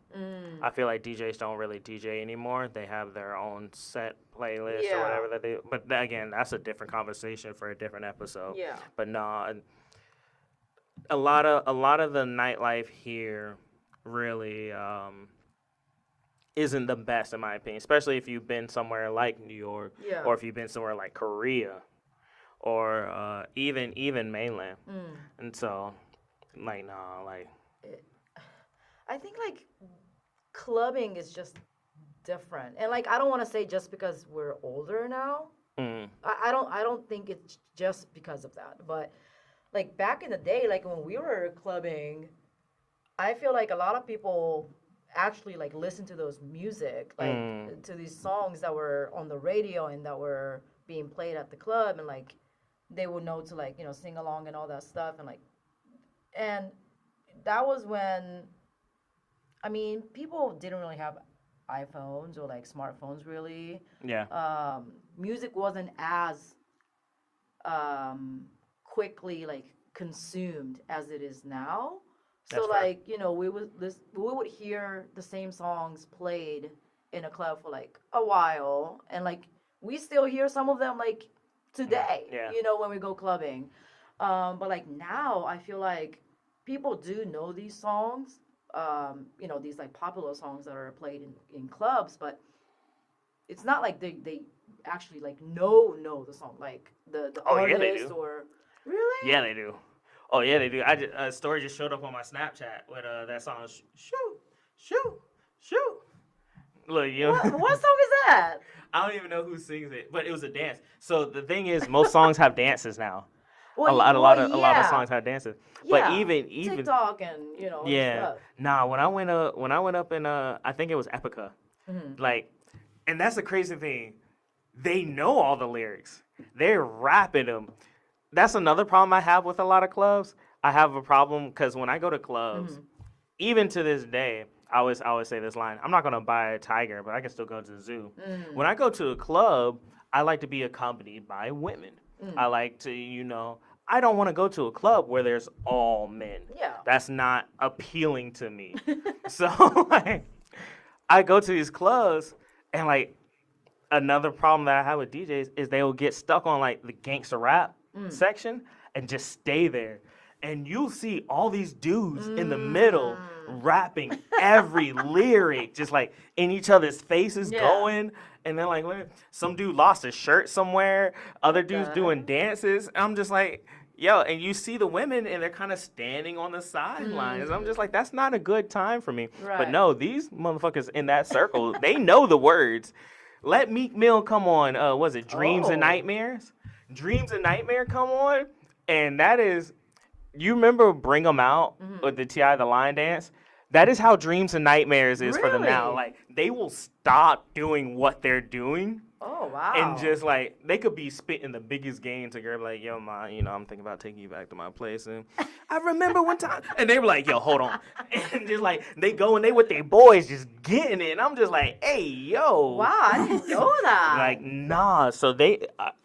I feel like DJs don't really DJ anymore. They have their own set playlist or
Yeah.
whatever that they. But again, that's a different conversation for a different episode.
Yeah.
But no, a lot of the nightlife here really isn't the best in my opinion. Especially if you've been somewhere like New York,
Yeah.
or if you've been somewhere like Korea, or even mainland. And so Like, nah, like,
I think like clubbing is just different, and like I don't want to say just because we're older now.
mm,
I don't think it's just because of that, but like back in the day, like when we were clubbing, I feel like a lot of people actually like listen to those music, like
mm,
to these songs that were on the radio and that were being played at the club, and like they would know to like sing along and all that stuff, and that was when I mean people didn't really have iPhones or like smartphones really.
yeah,
Music wasn't as um, quickly like consumed as it is now. So
that's fair.
like we would hear the same songs played in a club for like a while, and like we still hear some of them like today.
Yeah,
When we go clubbing, but like now I feel like people do know these songs. These like popular songs that are played in clubs, but it's not like they actually like know the song like the
oh yeah, they
artist
do.
or really.
Yeah, they do. Oh yeah, they do. A story just showed up on my Snapchat with that song, shoot, shoot, shoot. Look, you.
What song is that?
I don't even know who sings it, but it was a dance. So the thing is, most songs have dances now. A lot of
Yeah,
songs have dances. But
yeah,
even
TikTok and and
yeah,
stuff.
nah. When I went up in I think it was Epica. Like, and that's the crazy thing. They know all the lyrics. They're rapping them. That's another problem I have with a lot of clubs. I have a problem because when I go to clubs, even to this day, I always say this line: I'm not gonna buy a tiger, but I can still go to the zoo. When I go to a club, I like to be accompanied by women. I like to, I don't want to go to a club where there's all men.
Yeah.
That's not appealing to me. So like, I go to these clubs and like another problem that I have with DJs is they will get stuck on like the gangster rap section and just stay there. And you'll see all these dudes in the middle rapping every lyric, just like in each other's faces
Yeah.
going. And then like some dude lost his shirt somewhere, other dudes
the
doing
heck?
dances. I'm just like, yo, and you see the women and they're kind of standing on the sidelines. I'm just like, that's not a good time for me. But
Right.
no, these motherfuckers in that circle, they know the words. Let Meek Mill come on. Was it Dreams and
Oh.
Nightmares? Dreams and Nightmare come on, and that is. You remember Bring 'Em Out with the Ti the line dance? That is how Dreams and Nightmares is for them now.
Really?
Like they will stop doing what they're doing
Oh wow.
and just like they could be spitting the biggest game to girl like, yo, ma, I'm thinking about taking you back to my place, and I remember one time, and they were like, yo, hold on, and just like they go and they with their boys just getting it, and I'm just like, hey, yo,
Wow, I didn't know that.
like nah. So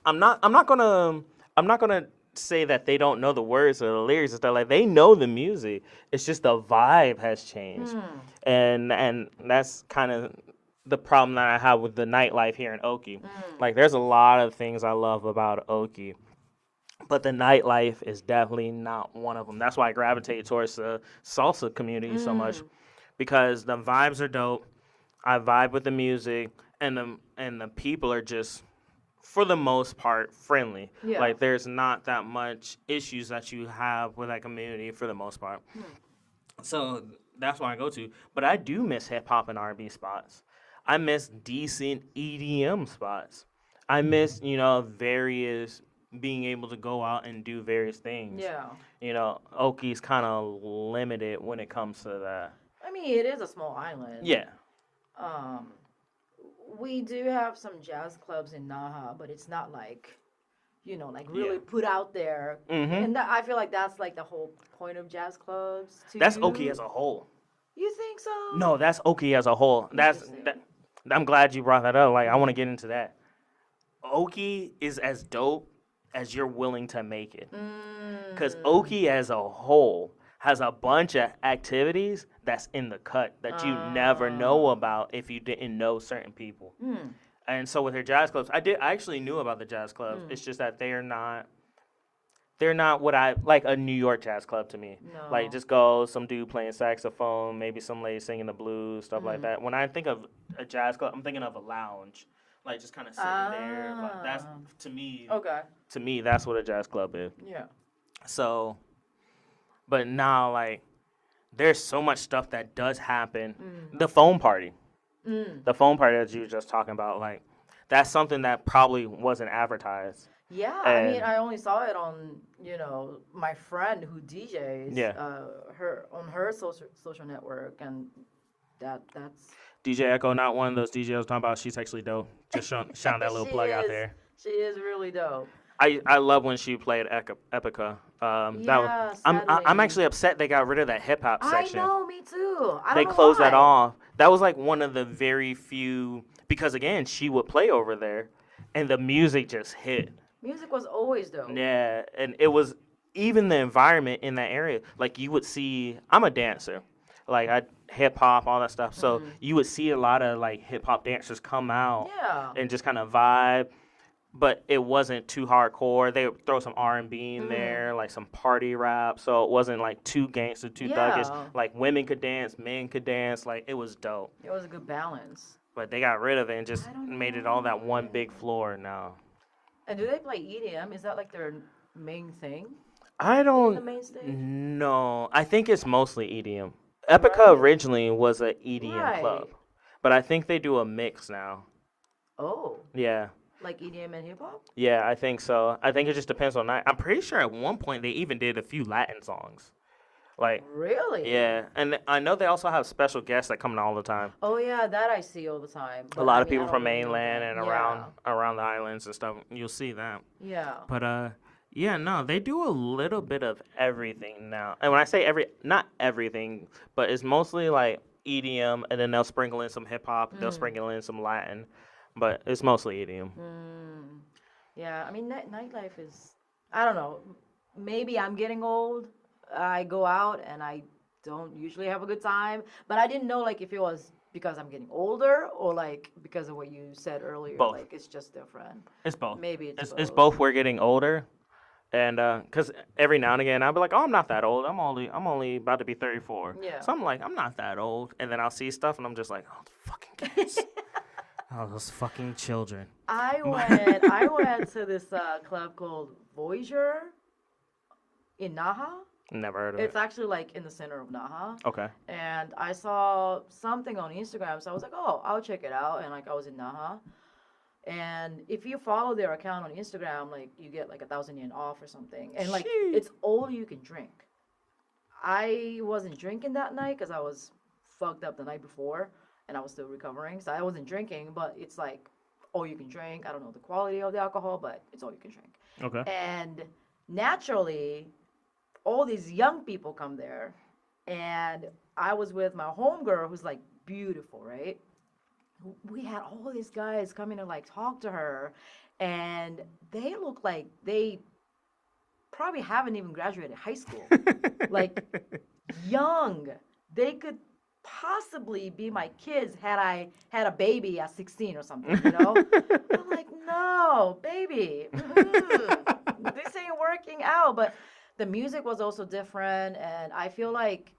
I'm not gonna say that they don't know the words or the lyrics and stuff. Like they know the music. It's just the vibe has changed, and that's kind of the problem that I have with the nightlife here in Oki. Like there's a lot of things I love about Oki, but the nightlife is definitely not one of them. That's why I gravitate towards the salsa community so much, because the vibes are dope. I vibe with the music, and the people are just, for the most part, friendly.
Yeah.
Like there's not that much issues that you have with that community for the most part. So that's why I go to. But I do miss hip hop and R&B spots. I miss decent EDM spots. I miss, various being able to go out and do various things.
Yeah.
Oki's kind of limited when it comes to that.
I mean, it is a small island.
Yeah.
Um, we do have some jazz clubs in Naha, but it's not like, like really
Yeah.
put out there.
Mhm.
And I feel like that's like the whole point of jazz clubs.
That's Oki as a whole.
You think so?
No, that's Oki as a whole.
Interesting.
I'm glad you brought that up. Like I want to get into that. Oki is as dope as you're willing to make it. Because Oki as a whole has a bunch of activities that's in the cut that you never know about if you didn't know certain people. And so with their jazz clubs, I actually knew about the jazz clubs. It's just that they're not what I like a New York jazz club to me.
No.
Like just go some dude playing saxophone, maybe some lady singing the blues, stuff like that. When I think of a jazz club, I'm thinking of a lounge, like just kind of sitting there. Like that's to me.
Okay.
To me, that's what a jazz club is.
Yeah.
So But now, like, there's so much stuff that does happen. The phone party. The phone party that you were just talking about, like, that's something that probably wasn't advertised.
Yeah, I mean,
And
I only saw it on, my friend who DJs,
yeah,
her on her social network, and that's
DJ Echo, not one of those DJs talking about she's actually dope. Just shouting that little
she
plug out
is
there.
she is really dope.
I love when she played Epica. That was,
Yeah,
I'm
sadly.
actually upset they got rid of that hip hop
I
section.
know, me too. I
They
don't know
closed that
why.
off. That was like one of the very few, because again, she would play over there, and the music just hit.
Music was always dope.
Yeah, and it was even the environment in that area. Like you would see, I'm a dancer, like I hip hop, all that stuff. So you would see a lot of like hip hop dancers come out
Yeah.
and just kind of vibe, but it wasn't too hardcore. They would throw some R&B in there, like some party rap. So it wasn't like too gangster, too thuggish.
Yeah.
Like women could dance, men could dance. Like it was dope.
It was a good balance.
But they got rid of it and just
I don't
made it
know.
all that one big floor now.
And do they play EDM? Is that like their main thing?
I
The
don't
main stage?
know. I think it's mostly EDM. Epica originally was an EDM club,
Right.
but I think they do a mix now.
Oh,
Yeah.
like EDM and hip hop?
Yeah, I think so. I think it just depends on night. I'm pretty sure at one point they even did a few Latin songs. Like,
Really?
yeah. And I know they also have special guests that come in all the time.
Oh yeah, that I see all the time.
A
But
lot
I
of
mean, I
people
don't
from
really know
mainland
that.
and around the islands and stuff. You'll see that.
Yeah.
But yeah, no, they do a little bit of everything now. And when I say not everything, but it's mostly like EDM, and then they'll sprinkle in some hip hop, they'll sprinkle in some Latin, but it's mostly EDM.
Yeah, I mean, nightlife is, I don't know, maybe I'm getting old. I go out and I don't usually have a good time, but I didn't know like if it was because I'm getting older or like because of what you said earlier.
Both.
Like it's just different.
It's both.
Maybe
It's both. We're getting older, and because every now and again I'll be like, oh, I'm not that old. I'm only about to be 34.
Yeah.
So I'm like, I'm not that old, and then I'll see stuff and I'm just like, oh, the fucking kids. Oh, those fucking children.
I went to this club called Voyager in Naha.
Never heard of
It's
it.
actually like in the center of Naha.
Okay.
And I saw something on Instagram, so I was like, oh, I'll check it out. And like I was in Naha. And if you follow their account on Instagram, like you get like 1,000 yen off or something. And like
Sheesh.
it's all you can drink. I wasn't drinking that night because I was fucked up the night before and I was still recovering. So I wasn't drinking, but it's like all you can drink. I don't know the quality of the alcohol, but it's all you can drink.
Okay.
And naturally, all these young people come there. And I was with my homegirl who's like beautiful, right? We had all these guys coming to like talk to her, and they look like they probably haven't even graduated high school. Like young. They could possibly be my kids had I had a baby at 16 or something, you know? I'm like, no, baby. This ain't working out. But the music was also different, and I feel like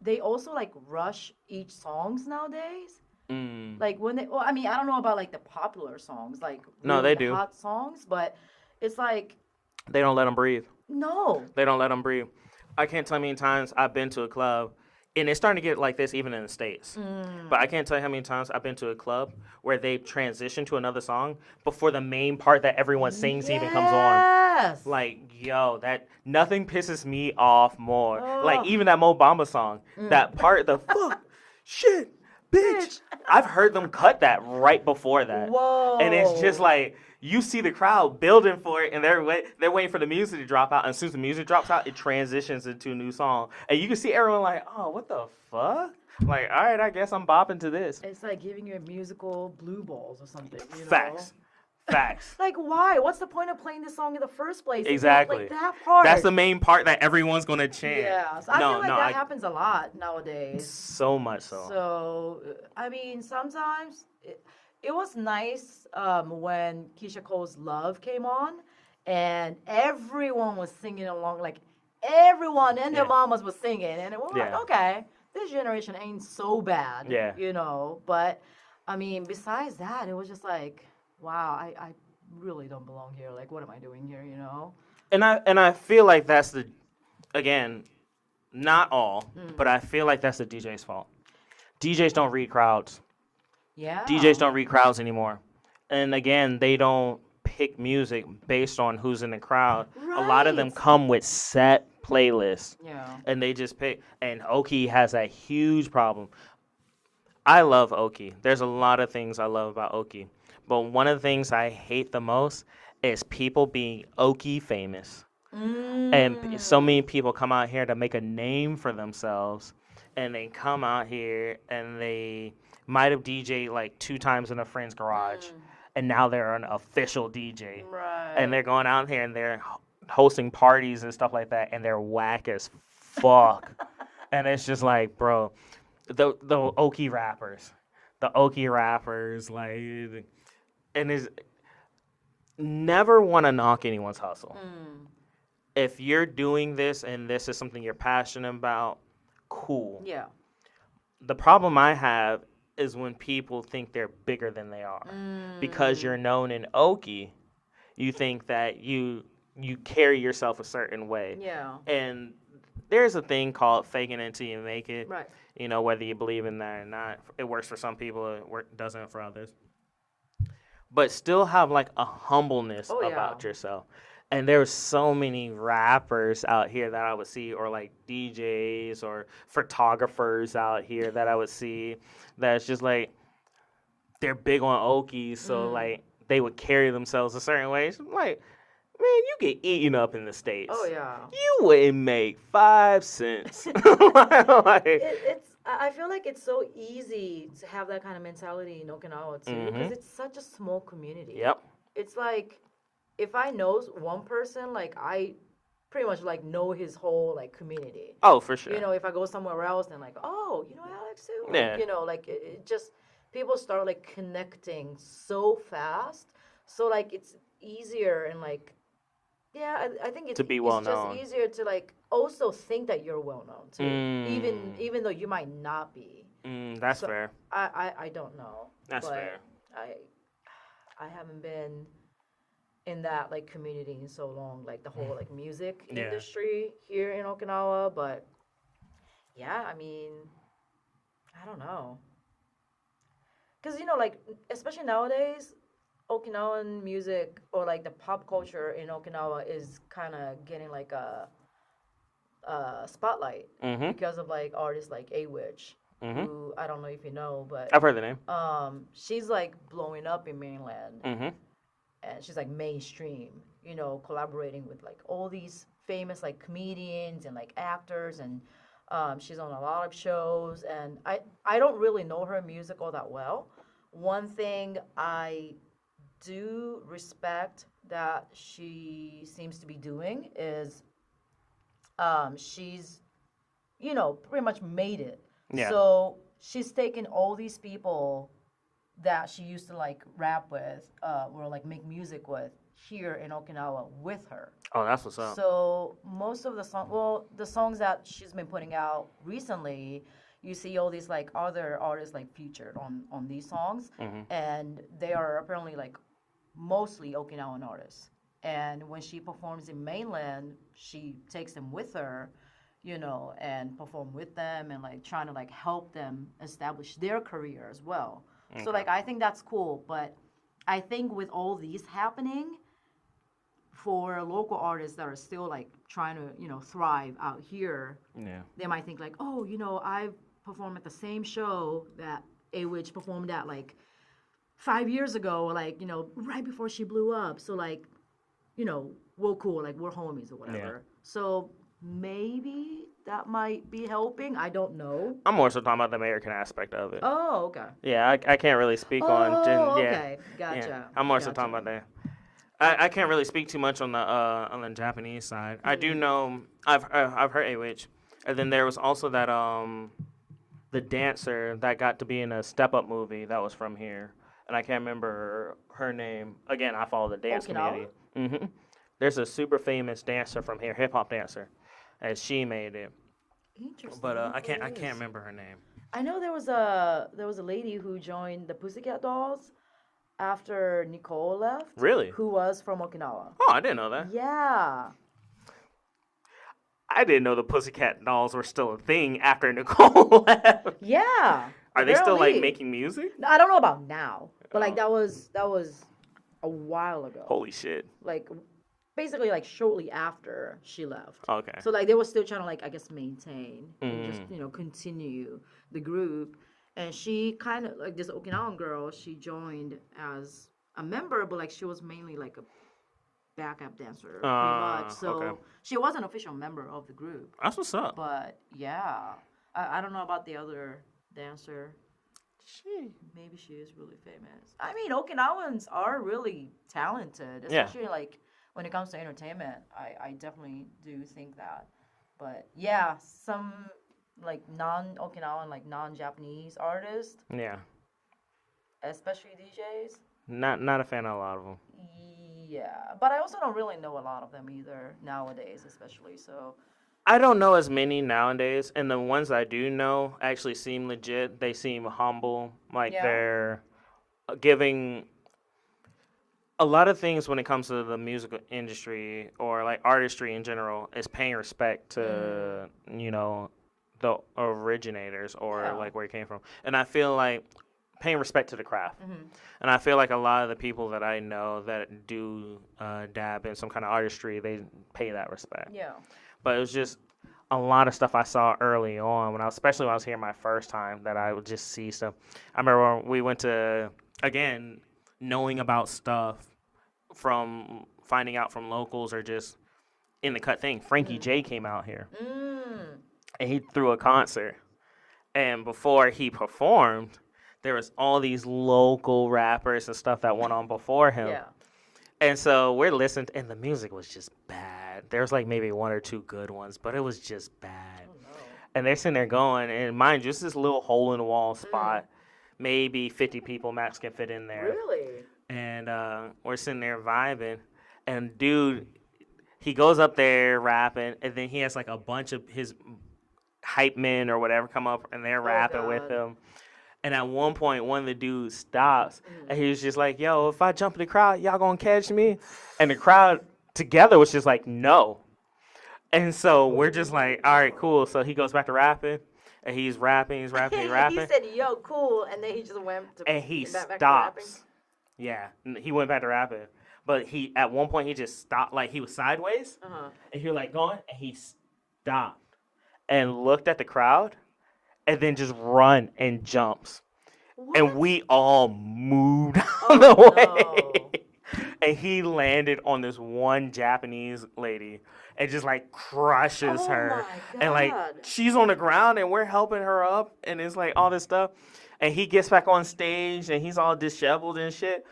they also like rush each songs nowadays. Like when they, well, I mean, I don't know about like the popular songs, like
No,
really
they do.
hot songs, but it's like
They don't let them breathe.
no,
They don't let them breathe. I can't tell you how many times I've been to a club, and it's starting to get like this even in the States. But I can't tell you how many times I've been to a club where they transition to another song before the main part that everyone sings even comes on.
Yes.
Like, yo, that nothing pisses me off more.
Oh.
Like even that Mo Bamba song, that part, the fuck, shit, bitch. I've heard them cut that right before that.
Whoa.
And it's just like you see the crowd building for it, and they're waiting for the music to drop out. And as soon as the music drops out, it transitions into a new song, and you can see everyone like, oh, what the fuck? Like, all right, I guess I'm bopping to this.
It's like giving you a musical blue balls or something. You know?
Facts.
Like why? What's the point of playing this song in the first place?
Exactly.
Like that part.
That's the main part that everyone's gonna chant.
Yeah. So I feel like that happens a lot nowadays.
So much so.
So I mean, sometimes it was nice when Keisha Cole's "Love" came on, and everyone was singing along. Like everyone and their mamas was singing, and it was like, okay, this generation ain't so bad.
Yeah.
You know, but I mean, besides that, it was just like, wow, I really don't belong here. Like, what am I doing here? You know?
And I feel like that's again, not all, but I feel like that's the DJ's fault. DJs don't read crowds.
Yeah.
DJs don't read crowds anymore. And again, they don't pick music based on who's in the crowd. A lot of them
Right.
come with set playlists
Yeah.
and they just pick. And Oki has a huge problem. I love Oki. There's a lot of things I love about Oki. But one of the things I hate the most is people being Oki famous. And so
Mm.
many people come out here to make a name for themselves, and they come out here and they might have DJed like 2 times in a friend's garage, and now they're an official DJ, and
Right.
they're going out here and they're hosting parties and stuff like that, and they're whack as fuck, and it's just like, bro, the Oki rappers, like, and is never want to knock anyone's hustle.
Mm.
If you're doing this and this is something you're passionate about, cool.
Yeah.
The problem I have is when people think they're bigger than they are. Because you're known in Oki, you think that you carry yourself a certain way.
Yeah.
And there's a thing called faking it until you make it.
Right.
You know, whether you believe in that or not. It works for some people, doesn't for others. But still have like a humbleness
Oh, yeah.
about yourself. And there's so many rappers out here that I would see, or like DJs or photographers out here that I would see that's just like they're big on Okies, so like they would carry themselves a certain way. It's like, man, you get eaten up in the States.
Oh yeah.
You wouldn't make 5 cents. Like,
It's. I feel like it's so easy to have that kind of mentality in Okinawa too, because it's such a small community.
yep.
It's like, if I know one person, like I pretty much like know his whole like community.
Oh, for sure.
You know, if I go somewhere else, then like, oh, you know Alex too. Like,
Yeah.
You know, like it just people start like connecting so fast. So like it's easier and like, yeah, I think it's
To be well
it's
known.
just easier to like also think that you're well known too,
Mm.
even though you might not be.
That's
So-
fair.
I don't know.
That's
but
fair.
I haven't been in that like community in so long, like the whole like music
Yeah.
industry here in Okinawa. But yeah, I mean, I don't know, because you know, like especially nowadays, Okinawan music or like the pop culture in Okinawa is kind of getting like a spotlight
Mm-hmm.
because of like artists like A Witch,
Mm-hmm.
who I don't know if you know, but
I've heard the name.
she's like blowing up in mainland.
Mm-hmm.
And she's like mainstream, you know, collaborating with like all these famous like comedians and like actors, and she's on a lot of shows. And I don't really know her music all that well. One thing I do respect that she seems to be doing is she's, you know, pretty much made it.
Yeah.
So she's taken all these people that she used to like rap with or like make music with here in Okinawa with her.
Oh, that's what's up.
So most of the songs that she's been putting out recently, you see all these like other artists like featured on these songs, and they are apparently like mostly Okinawan artists. And when she performs in mainland, she takes them with her, you know, and perform with them and like trying to like help them establish their career as well. So like I think that's cool, but I think with all these happening, for local artists that are still like trying to, you know, thrive out here,
Yeah.
they might think like, oh, you know, I've performed at the same show that A Witch performed at like 5 years ago, or like, you know, right before she blew up. So like, you know, we're cool, like we're homies or whatever. So maybe that might be helping. I don't know.
I'm more so talking about the American aspect of it.
Oh, okay.
Yeah, I can't really speak on.
Oh,
Yeah,
okay. Gotcha.
yeah. I'm more so
Gotcha.
talking about that. I can't really speak too much on the Japanese side. I do know I've heard A Witch, and then there was also that the dancer that got to be in a Step Up movie that was from here, and I can't remember her name. Again, I follow the dance
Okinawa?
community. There's a super famous dancer from here, hip hop dancer, and she made it.
Interesting.
But I
Who
can't
is?
remember her name.
I know there was a lady who joined the Pussycat Dolls after Nicole left.
Really?
Who was from Okinawa.
Oh, I didn't know that.
Yeah.
I didn't know the Pussycat Dolls were still a thing after Nicole left.
Yeah.
Are they still like
apparently.
making music?
I don't know about now, but like
Oh.
that was a while ago.
Holy shit.
Like basically like shortly after she left.
Okay.
So like they were still trying to like I guess maintain and just
Mm.
continue the group. And she kind of like this Okinawan girl. She joined as a member, but like she was mainly like a backup dancer, pretty much. So
Okay.
she was an official member of the group.
That's what's up.
But yeah, I don't know about the other dancer. Maybe she is really famous. I mean, Okinawans are really talented,
Yeah.
especially like when it comes to entertainment. I definitely do think that. But yeah, some like non-Okinawan, like non-Japanese artists,
Yeah.
especially DJs.
Not a fan of a lot of them.
Yeah, but I also don't really know a lot of them either nowadays, especially. So
I don't know as many nowadays, and the ones I do know actually seem legit. They seem humble, like
Yeah.
they're giving a lot of things when it comes to the music industry or like artistry in general is paying respect to the originators or
Yeah.
like where it came from, and I feel like paying respect to the craft.
Mhm.
And I feel like a lot of the people that I know that do dab in some kind of artistry, they pay that respect.
Yeah.
But it was just a lot of stuff I saw early on especially when I was here my first time that I would just see stuff. I remember when we went to, again, knowing about stuff from finding out from locals or just in the cut thing. Frankie J came out here
Mm.
and he threw a concert. And before he performed, there was all these local rappers and stuff that went on before him.
Yeah.
And so we're listening, and the music was just bad. There was like maybe one or two good ones, but it was just bad.
Oh no.
And they're sitting there going, and mind you, just this little hole in the wall spot, maybe 50 people max can fit in there.
Really?
And we're sitting there vibing, and dude, he goes up there rapping, and then he has like a bunch of his hype men or whatever come up, and they're rapping with
God.
him. And at one point, one of the dudes stops, and he was just like, yo, if I jump in the crowd, y'all gonna catch me? And the crowd together was just like, no. And so we're just like, all right, cool. So he goes back to rapping, and he's rapping.
He said, "Yo, cool," and then he just went to
And he
back to rapping.
stops. Yeah, he went back to rapping. But at one point, he just stopped, like he was sideways,
Uh-huh.
and he was like going, and he stopped and looked at the crowd, and then just run and jumps.
What?
And we all moved out
Oh,
of the way.
no.
And he landed on this one Japanese lady and just like crushes
Oh
her.
my
And like
God.
she's on the ground and we're helping her up and it's like all this stuff. And he gets back on stage and he's all disheveled and shit.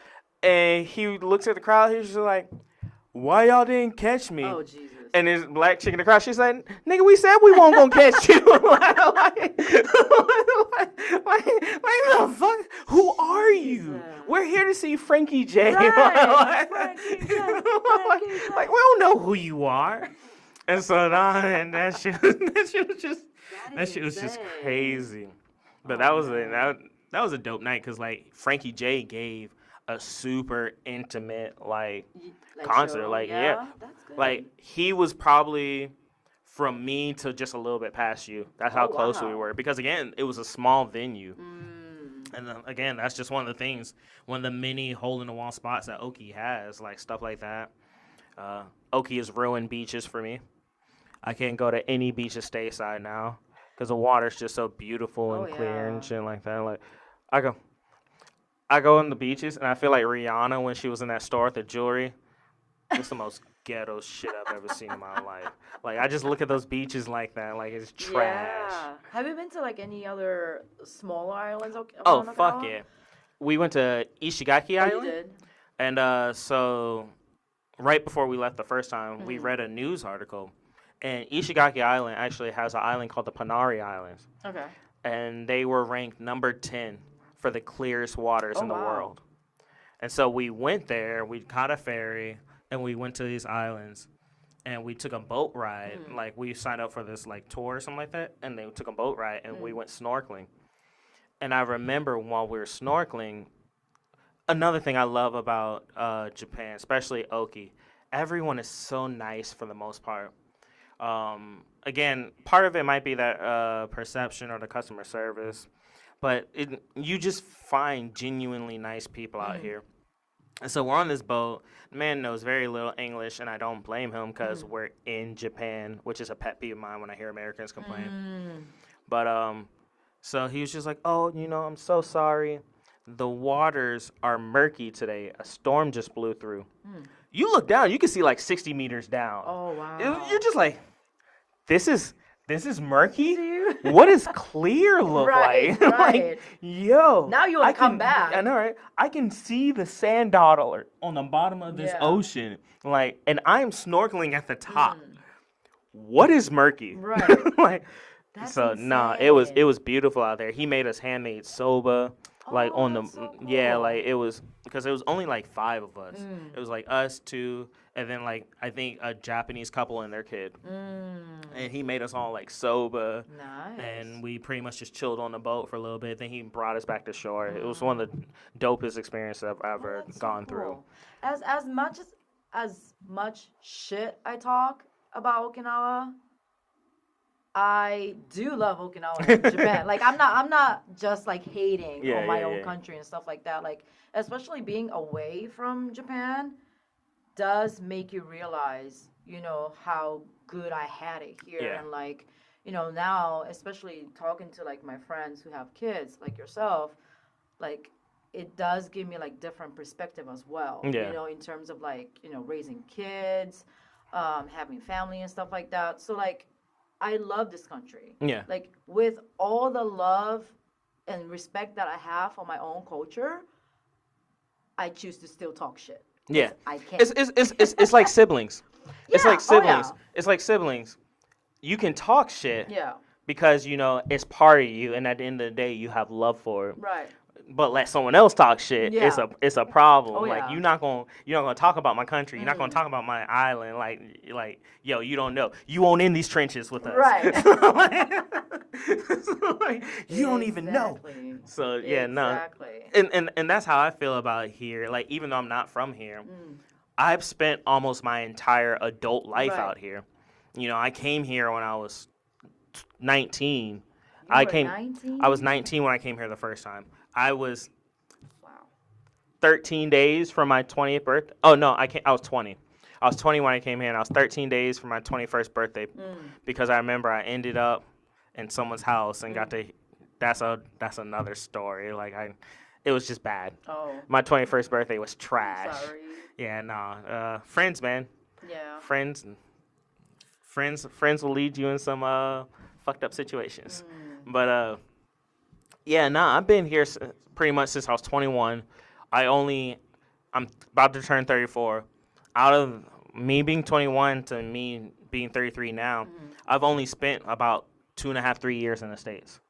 And he looks at the crowd, he's just like, why y'all didn't catch me?
Oh Jesus.
And this black chick in the crowd, she's like, nigga, we said we won't gonna catch you. like, the fuck? Who are you?
Jesus.
We're here to see Frankie J.
Right. Frankie J.
like, we don't know who you are. And so, and that shit was just crazy. But that was a dope night because like Frankie J gave a super intimate like concert.
show,
Like yeah.
That's good.
Like he was probably from me to just a little bit past you. That's how close we
wow.
were. Because again, it was a small venue.
Mm.
And then, again, that's just one of the things, one of the many hole in the wall spots that Oki has, like stuff like that. Oki has ruined beaches for me. I can't go to any beach at Stateside now because the water's just so beautiful and clear and shit like that. Like I go on the beaches and I feel like Rihanna when she was in that store with the jewelry. It's the most ghetto shit I've ever seen in my life. Like I just look at those beaches like that, like it's trash.
Yeah. Have you been to like any other smaller islands?
Oh
around
fuck
Okinawa?
yeah! We went to Ishigaki
Oh, you
Island,
did?
and so right before we left the first time, we
Mm-hmm.
read a news article, and Ishigaki Island actually has an island called the Panari Islands,
Okay.
and they were ranked number 10 for the clearest waters
Oh,
in the
wow.
world. And so we went there, we caught a ferry, and we went to these islands, and we took a boat ride.
Mm.
Like we signed up for this like tour or something like that, and they took a boat ride, and we went snorkeling. And I remember while we were snorkeling, another thing I love about Japan, especially Oki, everyone is so nice for the most part. Again, part of it might be that perception or the customer service, but you just find genuinely nice people out here. And so we're on this boat. The man knows very little English, and I don't blame him because we're in Japan, which is a pet peeve of mine when I hear Americans complain. But so he was just like, "Oh, I'm so sorry. The waters are murky today. A storm just blew through." You look down, you can see like 60 meters down.
Oh wow.
You're just like, this is murky. What does clear look
Right,
like?
right.
Like, yo.
Now you wanna come back.
I know, right? I can see the sand dot on the bottom of this ocean, like, and I'm snorkeling at the top. What is murky?
Right.
Like,
That's
so
insane.
it was beautiful out there. He made us handmade soba, like
Oh,
on the
that's so
yeah,
cool.
like it was because it was only like 5 of us. It was like us two, and then like I think a Japanese couple and their kid. And he made us all like soba,
Nice.
and we pretty much just chilled on the boat for a little bit. Then he brought us back to shore. It was one of the dopest experiences I've ever
That's so
gone through.
cool. As much shit I talk about Okinawa, I do love Okinawa and Japan. Like I'm not just like hating
Yeah,
on my
yeah,
own
yeah.
country and stuff like that. Like especially being away from Japan does make you realize, how good I had it here.
Yeah.
And like, now especially talking to like my friends who have kids like yourself, like it does give me like different perspective as well.
Yeah.
In terms of like, raising kids, having family and stuff like that. So like I love this country.
Yeah.
Like with all the love and respect that I have for my own culture, I choose to still talk shit.
Yeah.
I can't.
It's like siblings. It's
Yeah.
like
Oh,
siblings.
yeah.
It's like siblings. You can talk shit
Yeah.
because it's part of you, and at the end of the day, you have love for it.
Right.
But let someone else talk shit,
Yeah.
it's a problem.
Oh,
Like
yeah.
you're not gonna talk about my country. You're not gonna talk about my island. Like yo, you don't know. You won't in these trenches with us.
Right.
So, like, you don't even know.
Exactly.
So yeah, no.
Exactly.
And that's how I feel about here. Like even though I'm not from here, I've spent almost my entire adult life
Right.
out here. I came here when I was 19.
You
I
were
came.
19?
I was 19 when I came here the first time. I was
Wow.
13 days from my 20th birthday. Oh no, I was 20. I was 20 when I came here, and I was 13 days from my 21st birthday because I remember I ended up in someone's house and got to. That's another story. Like it was just bad.
Oh.
My 21st birthday was trash.
Sorry.
Yeah, no. Friends, man.
Yeah.
Friends will lead you in some fucked up situations. But yeah, nah, I've been here pretty much since I was 21. I'm about to turn 34. Out of me being 21 to me being 33 now, I've only spent about 2.5, 3 years in the States.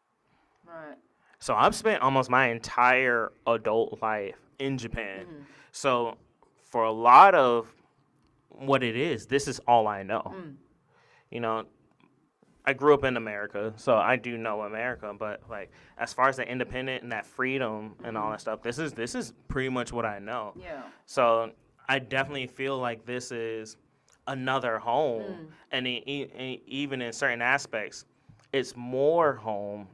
Right.
So I've spent almost my entire adult life in Japan. So for a lot of what it is, this is all I know. I grew up in America, so I do know America. But like, as far as the independent and that freedom and all that stuff, this is pretty much what I know.
Yeah.
So I definitely feel like this is another home, and even in certain aspects, it's more home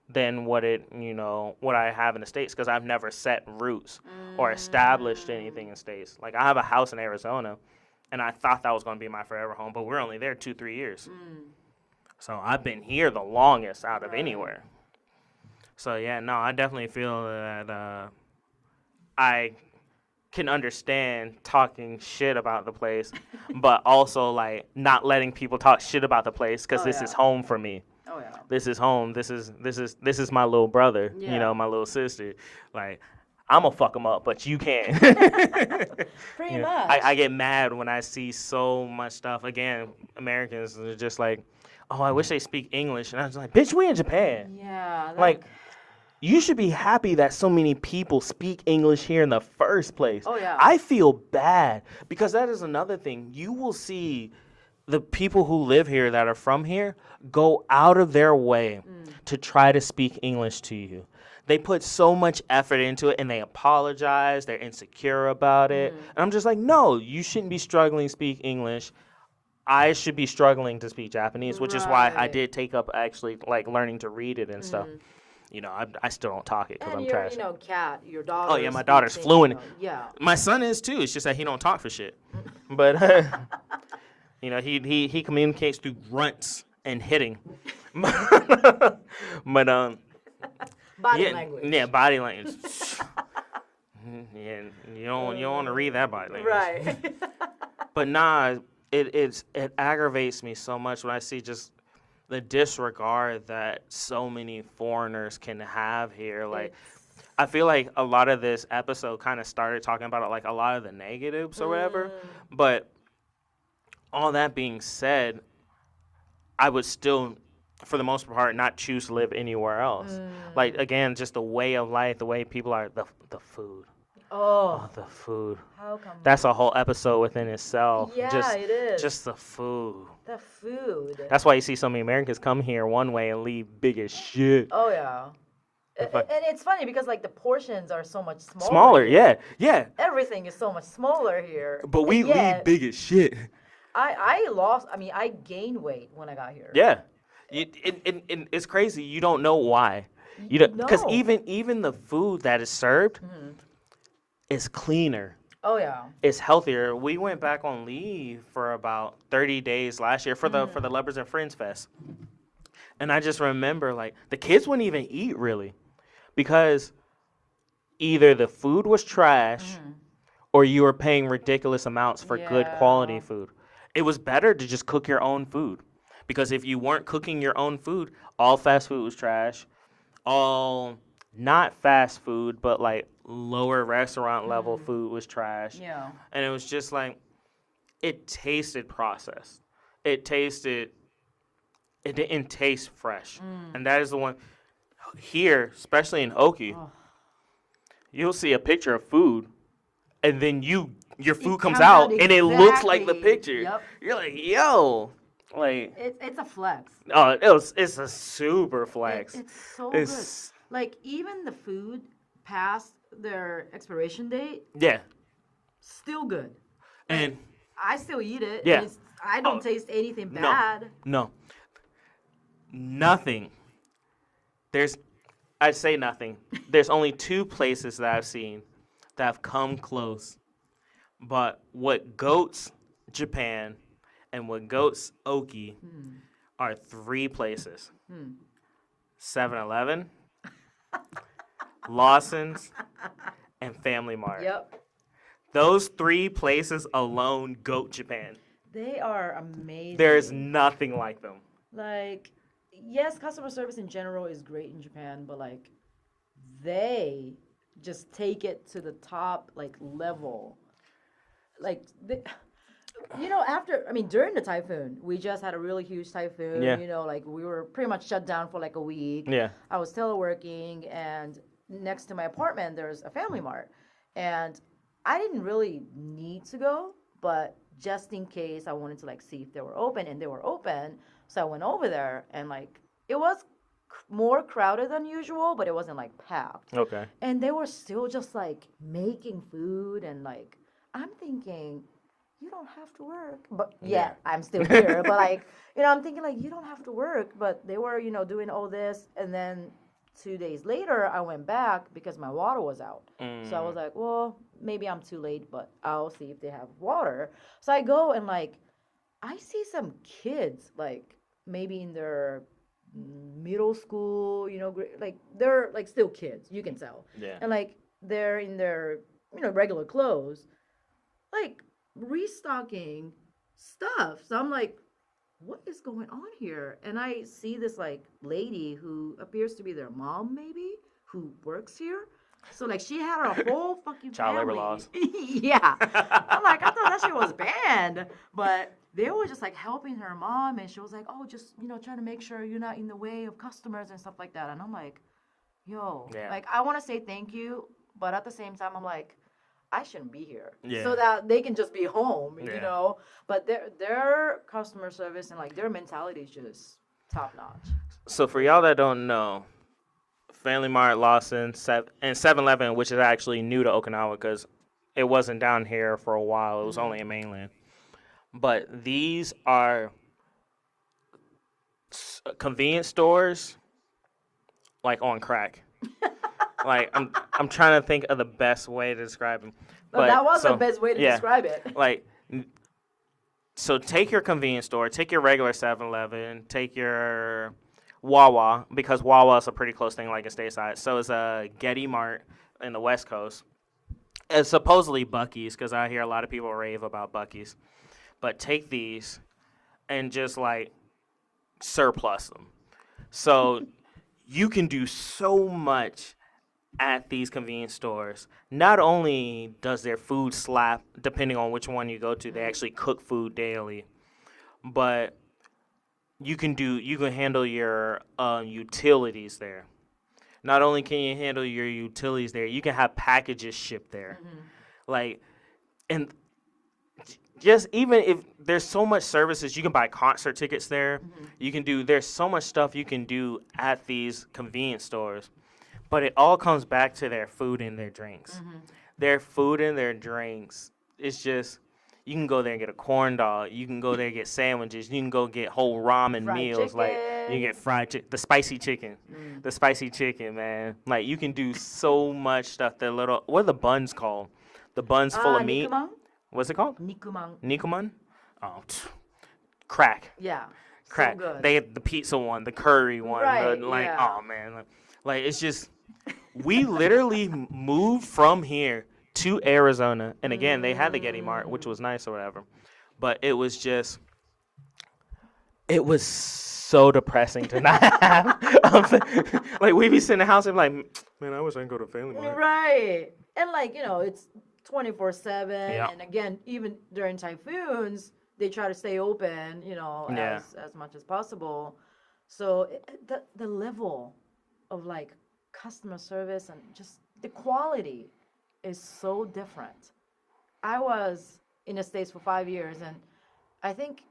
than what I have in the States because I've never set roots or established anything in the States. Like I have a house in Arizona, and I thought that was going to be my forever home, but we're only there 2-3 years. So I've been here the longest out of anywhere. So yeah, no, I definitely feel that I can understand talking shit about the place, but also like not letting people talk shit about the place because this is home for me.
Oh yeah.
This is home. This is my little brother.
Yeah.
My little sister. Like I'm gonna fuck them up, but you can't.
Pretty much.
I get mad when I see so much stuff. Again, Americans are just like, oh, I wish they speak English, and I was like, bitch, we in Japan.
Yeah.
Like, you should be happy that so many people speak English here in the first place.
Oh, yeah.
I feel bad because that is another thing. You will see the people who live here that are from here go out of their way to try to speak English to you. They put so much effort into it and they apologize. They're insecure about it. And I'm just like, no, you shouldn't be struggling to speak English. I should be struggling to speak Japanese, which is why I
Right.
did take up actually like learning to read it and stuff. You know, I still don't talk it because
And
I'm
your,
trash.
cat, your
Oh
daughter.
yeah, my daughter's
speaks,
fluent.
yeah.
My son is too. It's just that he don't talk for shit. But you know, he communicates through grunts and hitting. But
Body
yeah,
language.
yeah, body language. Yeah, you don't want to read that body language.
Right.
But nah, it aggravates me so much when I see just the disregard that so many foreigners can have here. Like, I feel like a lot of this episode kind of started talking about like a lot of the negatives or whatever. But all that being said, I would still, for the most part, not choose to live anywhere else. Like, again, just the way of life, the way people are, the food.
Oh,
Oh, the food.
how come?
That's a whole episode within itself.
Yeah, it is.
Just the food.
The food.
That's why you see so many Americans come here one way and leave big as shit.
Oh yeah.
If I-
And it's funny because like the portions are so much smaller.
Smaller,
here.
yeah.
Everything is so much smaller here.
But we leave big as shit.
I gained weight when I got here.
Yeah. And it's crazy. You don't know why. You don't, because
No.
even the food that is served is cleaner.
Oh yeah.
It's healthier. We went back on leave for about 30 days last year for the Lovers and Friends Fest. And I just remember like the kids wouldn't even eat really because either the food was trash or you were paying ridiculous amounts for good quality
Yeah.
food. It was better to just cook your own food because if you weren't cooking your own food, all fast food was trash. All not fast food, but like lower restaurant level food was trash.
Yeah.
And it was just like, it tasted processed. It didn't taste fresh. And that is the one here, especially in Oki, you'll see a picture of food and then your food comes
comes
out
out
and it looks like the
exactly.
picture.
Yep.
You're like, yo. Like,
It's a flex.
oh, it's a super flex.
It's so
It's-
good. Like even the food past their expiration date,
Yeah.
still good.
And
I still eat it.
Yeah.
And I don't taste anything bad.
no. Nothing. I'd say nothing. There's only two places that I've seen that have come close. But what goats Japan and what goats Oki are three places. 7-Eleven, Lawson's, and Family Mart.
Yep.
Those three places alone goat Japan.
They are amazing.
There's nothing like them.
like, yes, customer service in general is great in Japan, but like they just take it to the top like level. Like during the typhoon, we just had a really huge typhoon.
Yeah.
Like we were pretty much shut down for like a week.
Yeah.
I was teleworking, and next to my apartment, there's a Family Mart. And I didn't really need to go, but just in case, I wanted to like see if they were open, and they were open. So I went over there, and like it was more crowded than usual, but it wasn't like packed.
Okay.
And they were still just like making food, and like I'm thinking, you don't have to work. But yeah, I'm still here. But like, I'm thinking like you don't have to work. But they were, doing all this, and then 2 days later, I went back because my water was out. So I was like, well, maybe I'm too late, but I'll see if they have water. So I go, and like, I see some kids, like maybe in their middle school, like they're like still kids, you can tell.
Yeah.
And like they're in their, regular clothes, like restocking stuff. So I'm like, what is going on here? And I see this like lady who appears to be their mom, maybe, who works here. So like she had her whole fucking
Child labor
family.
laws.
Yeah. I'm like, I thought that shit was banned. But they were just like helping her mom, and she was like, oh, just trying to make sure you're not in the way of customers and stuff like that. And I'm like, yo,
Yeah.
like I want to say thank you, but at the same time I'm like, I shouldn't be here.
Yeah.
So that they can just be home,
Yeah.
But their customer service and like their mentality is just top notch.
So for y'all that don't know, Family Mart, Lawson, and 7-Eleven, which is actually new to Okinawa because it wasn't down here for a while. It was only in mainland. but these are convenience stores like on crack. Like I'm trying to think of the best way to describe them.
But that was the best way to describe it.
Like, so take your convenience store, take your regular 7-Eleven, take your Wawa, because Wawa is a pretty close thing like a stateside. So is a Getty Mart in the West Coast. And supposedly Buc-ee's, because I hear a lot of people rave about Buc-ee's. But take these and just like surplus them. So you can do so much at these convenience stores. Not only does their food slap, depending on which one you go to, they actually cook food daily, but you can handle your utilities there. Not only can you handle your utilities there, you can have packages shipped there. Like, and just even if there's so much services, you can buy concert tickets there. There's so much stuff you can do at these convenience stores. But it all comes back to their food and their drinks. Their food and their drinks, it's just, you can go there and get a corn dog. You can go there and get sandwiches. You can go get whole ramen
Fried
meals.
chicken.
Like, you can get fried chicken, the spicy chicken. The spicy chicken, man. Like, you can do so much stuff. What are the buns called? The buns full of meat.
Nikuman?
What's it called? Nikuman? Oh, crack.
Yeah.
Crack.
So good.
They had the pizza one, the curry one.
Right,
Oh, man. Like, it's just, we literally moved from here to Arizona. And again, they had the Getty Mart, which was nice or whatever. But it was so depressing to not have. Like, we'd be sitting in the house and be like, man, I wish I could go to Family Mart.
Right. And like, it's 24/7.
Yeah.
And again, even during typhoons, they try to stay open, as much as possible. So the level of like customer service and just the quality is so different. I was in the States for 5 years, and I think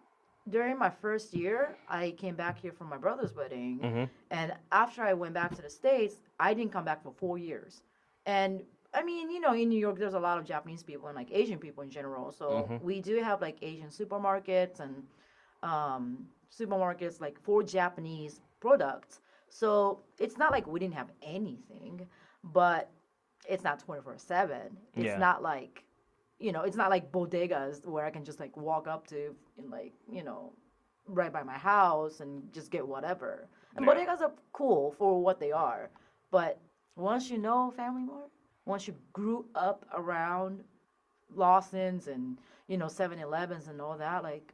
during my first year, I came back here for my brother's wedding. And after I went back to the States, I didn't come back for 4 years. And I mean, in New York, there's a lot of Japanese people and like Asian people in general. So we do have like Asian supermarkets and supermarkets like for Japanese products. So it's not like we didn't have anything, but it's not 24/7. It's not like, it's not like bodegas where I can just like walk up to and like, right by my house and just get whatever. And bodegas are cool for what they are. But once you know Family Mart, once you grew up around Lawson's and, 7-Elevens and all that, like,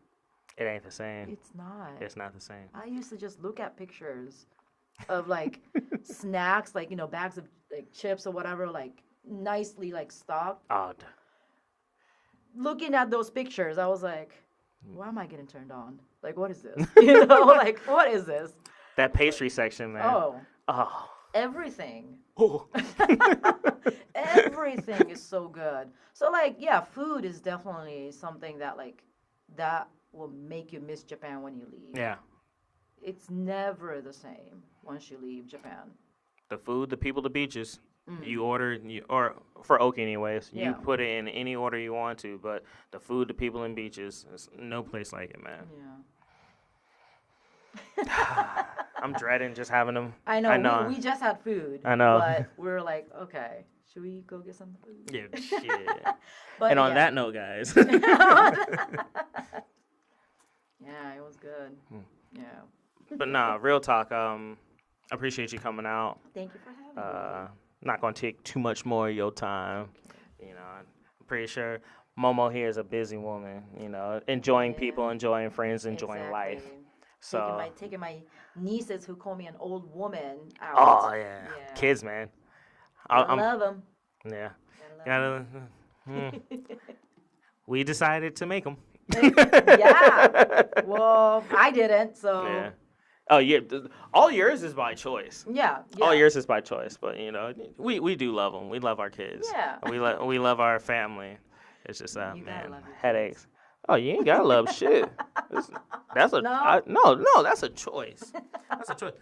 it ain't the same.
It's not.
It's not the same.
I used to just look at pictures of like snacks, like, bags of like chips or whatever, like nicely like stocked.
Odd.
Looking at those pictures, I was like, why am I getting turned on? Like, what is this? Like, what is this?
That pastry section, man. Oh.
Everything.
Oh.
Everything is so good. So like, yeah, food is definitely something that like that will make you miss Japan when you leave.
Yeah.
It's never the same once you leave Japan.
The food, the people, the beaches. You order, or for Oki anyways,
Yeah.
you put it in any order you want to, but the food, the people, and beaches, there's no place like it, man.
Yeah.
I'm dreading just having them.
I know. We just had food.
I know.
But we're like, okay, should we go get some food?
Yeah, shit.
But
and on that note, guys.
Yeah, it was good. Yeah.
But nah, real talk. I appreciate you coming out.
Thank you for having me.
Not gonna take too much more of your time. I'm pretty sure Momo here is a busy woman. Enjoying people, enjoying friends, enjoying life. So
taking my nieces who call me an old woman out.
Oh yeah. Kids, man.
I love them.
Yeah. We decided to make them.
Yeah. Well, I didn't, so.
Yeah. Oh yeah. All yours is by choice.
Yeah.
All yours is by choice, but we do love them. We love our kids.
Yeah.
We love our family. It's just
man,
headaches. Oh, you ain't gotta love shit. That's a
No.
That's a choice. That's a choice.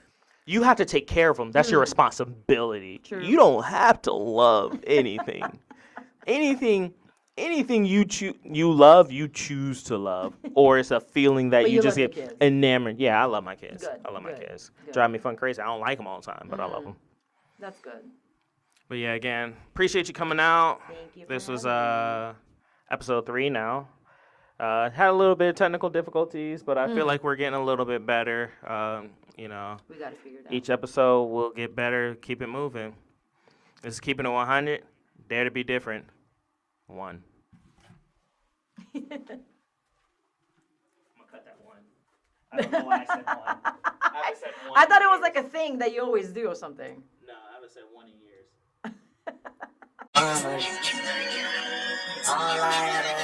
You have to take care of them. That's your responsibility.
True.
You don't have to love anything. Anything anything you love, you choose to love, or it's a feeling that
But
you
you
just
love your
get
kids.
enamored. Yeah, I love my kids.
Good,
I love my
good,
kids.
good.
Drive me fun crazy. I don't like them all the time, but I love them.
That's good.
But yeah, again, appreciate you coming out.
Thank you for
This was
having
episode 3 now. Had a little bit of technical difficulties, but I feel like we're getting a little bit better. You know,
We got to figure it out.
each episode will get better. Keep it moving. This is Keeping It 100. Dare to be different. 1. I'm gonna cut that 1. I don't know why I said 1. I haven't said 1.
I thought it was like a thing that you always do or something.
No, I haven't said 1 in years.
All I ever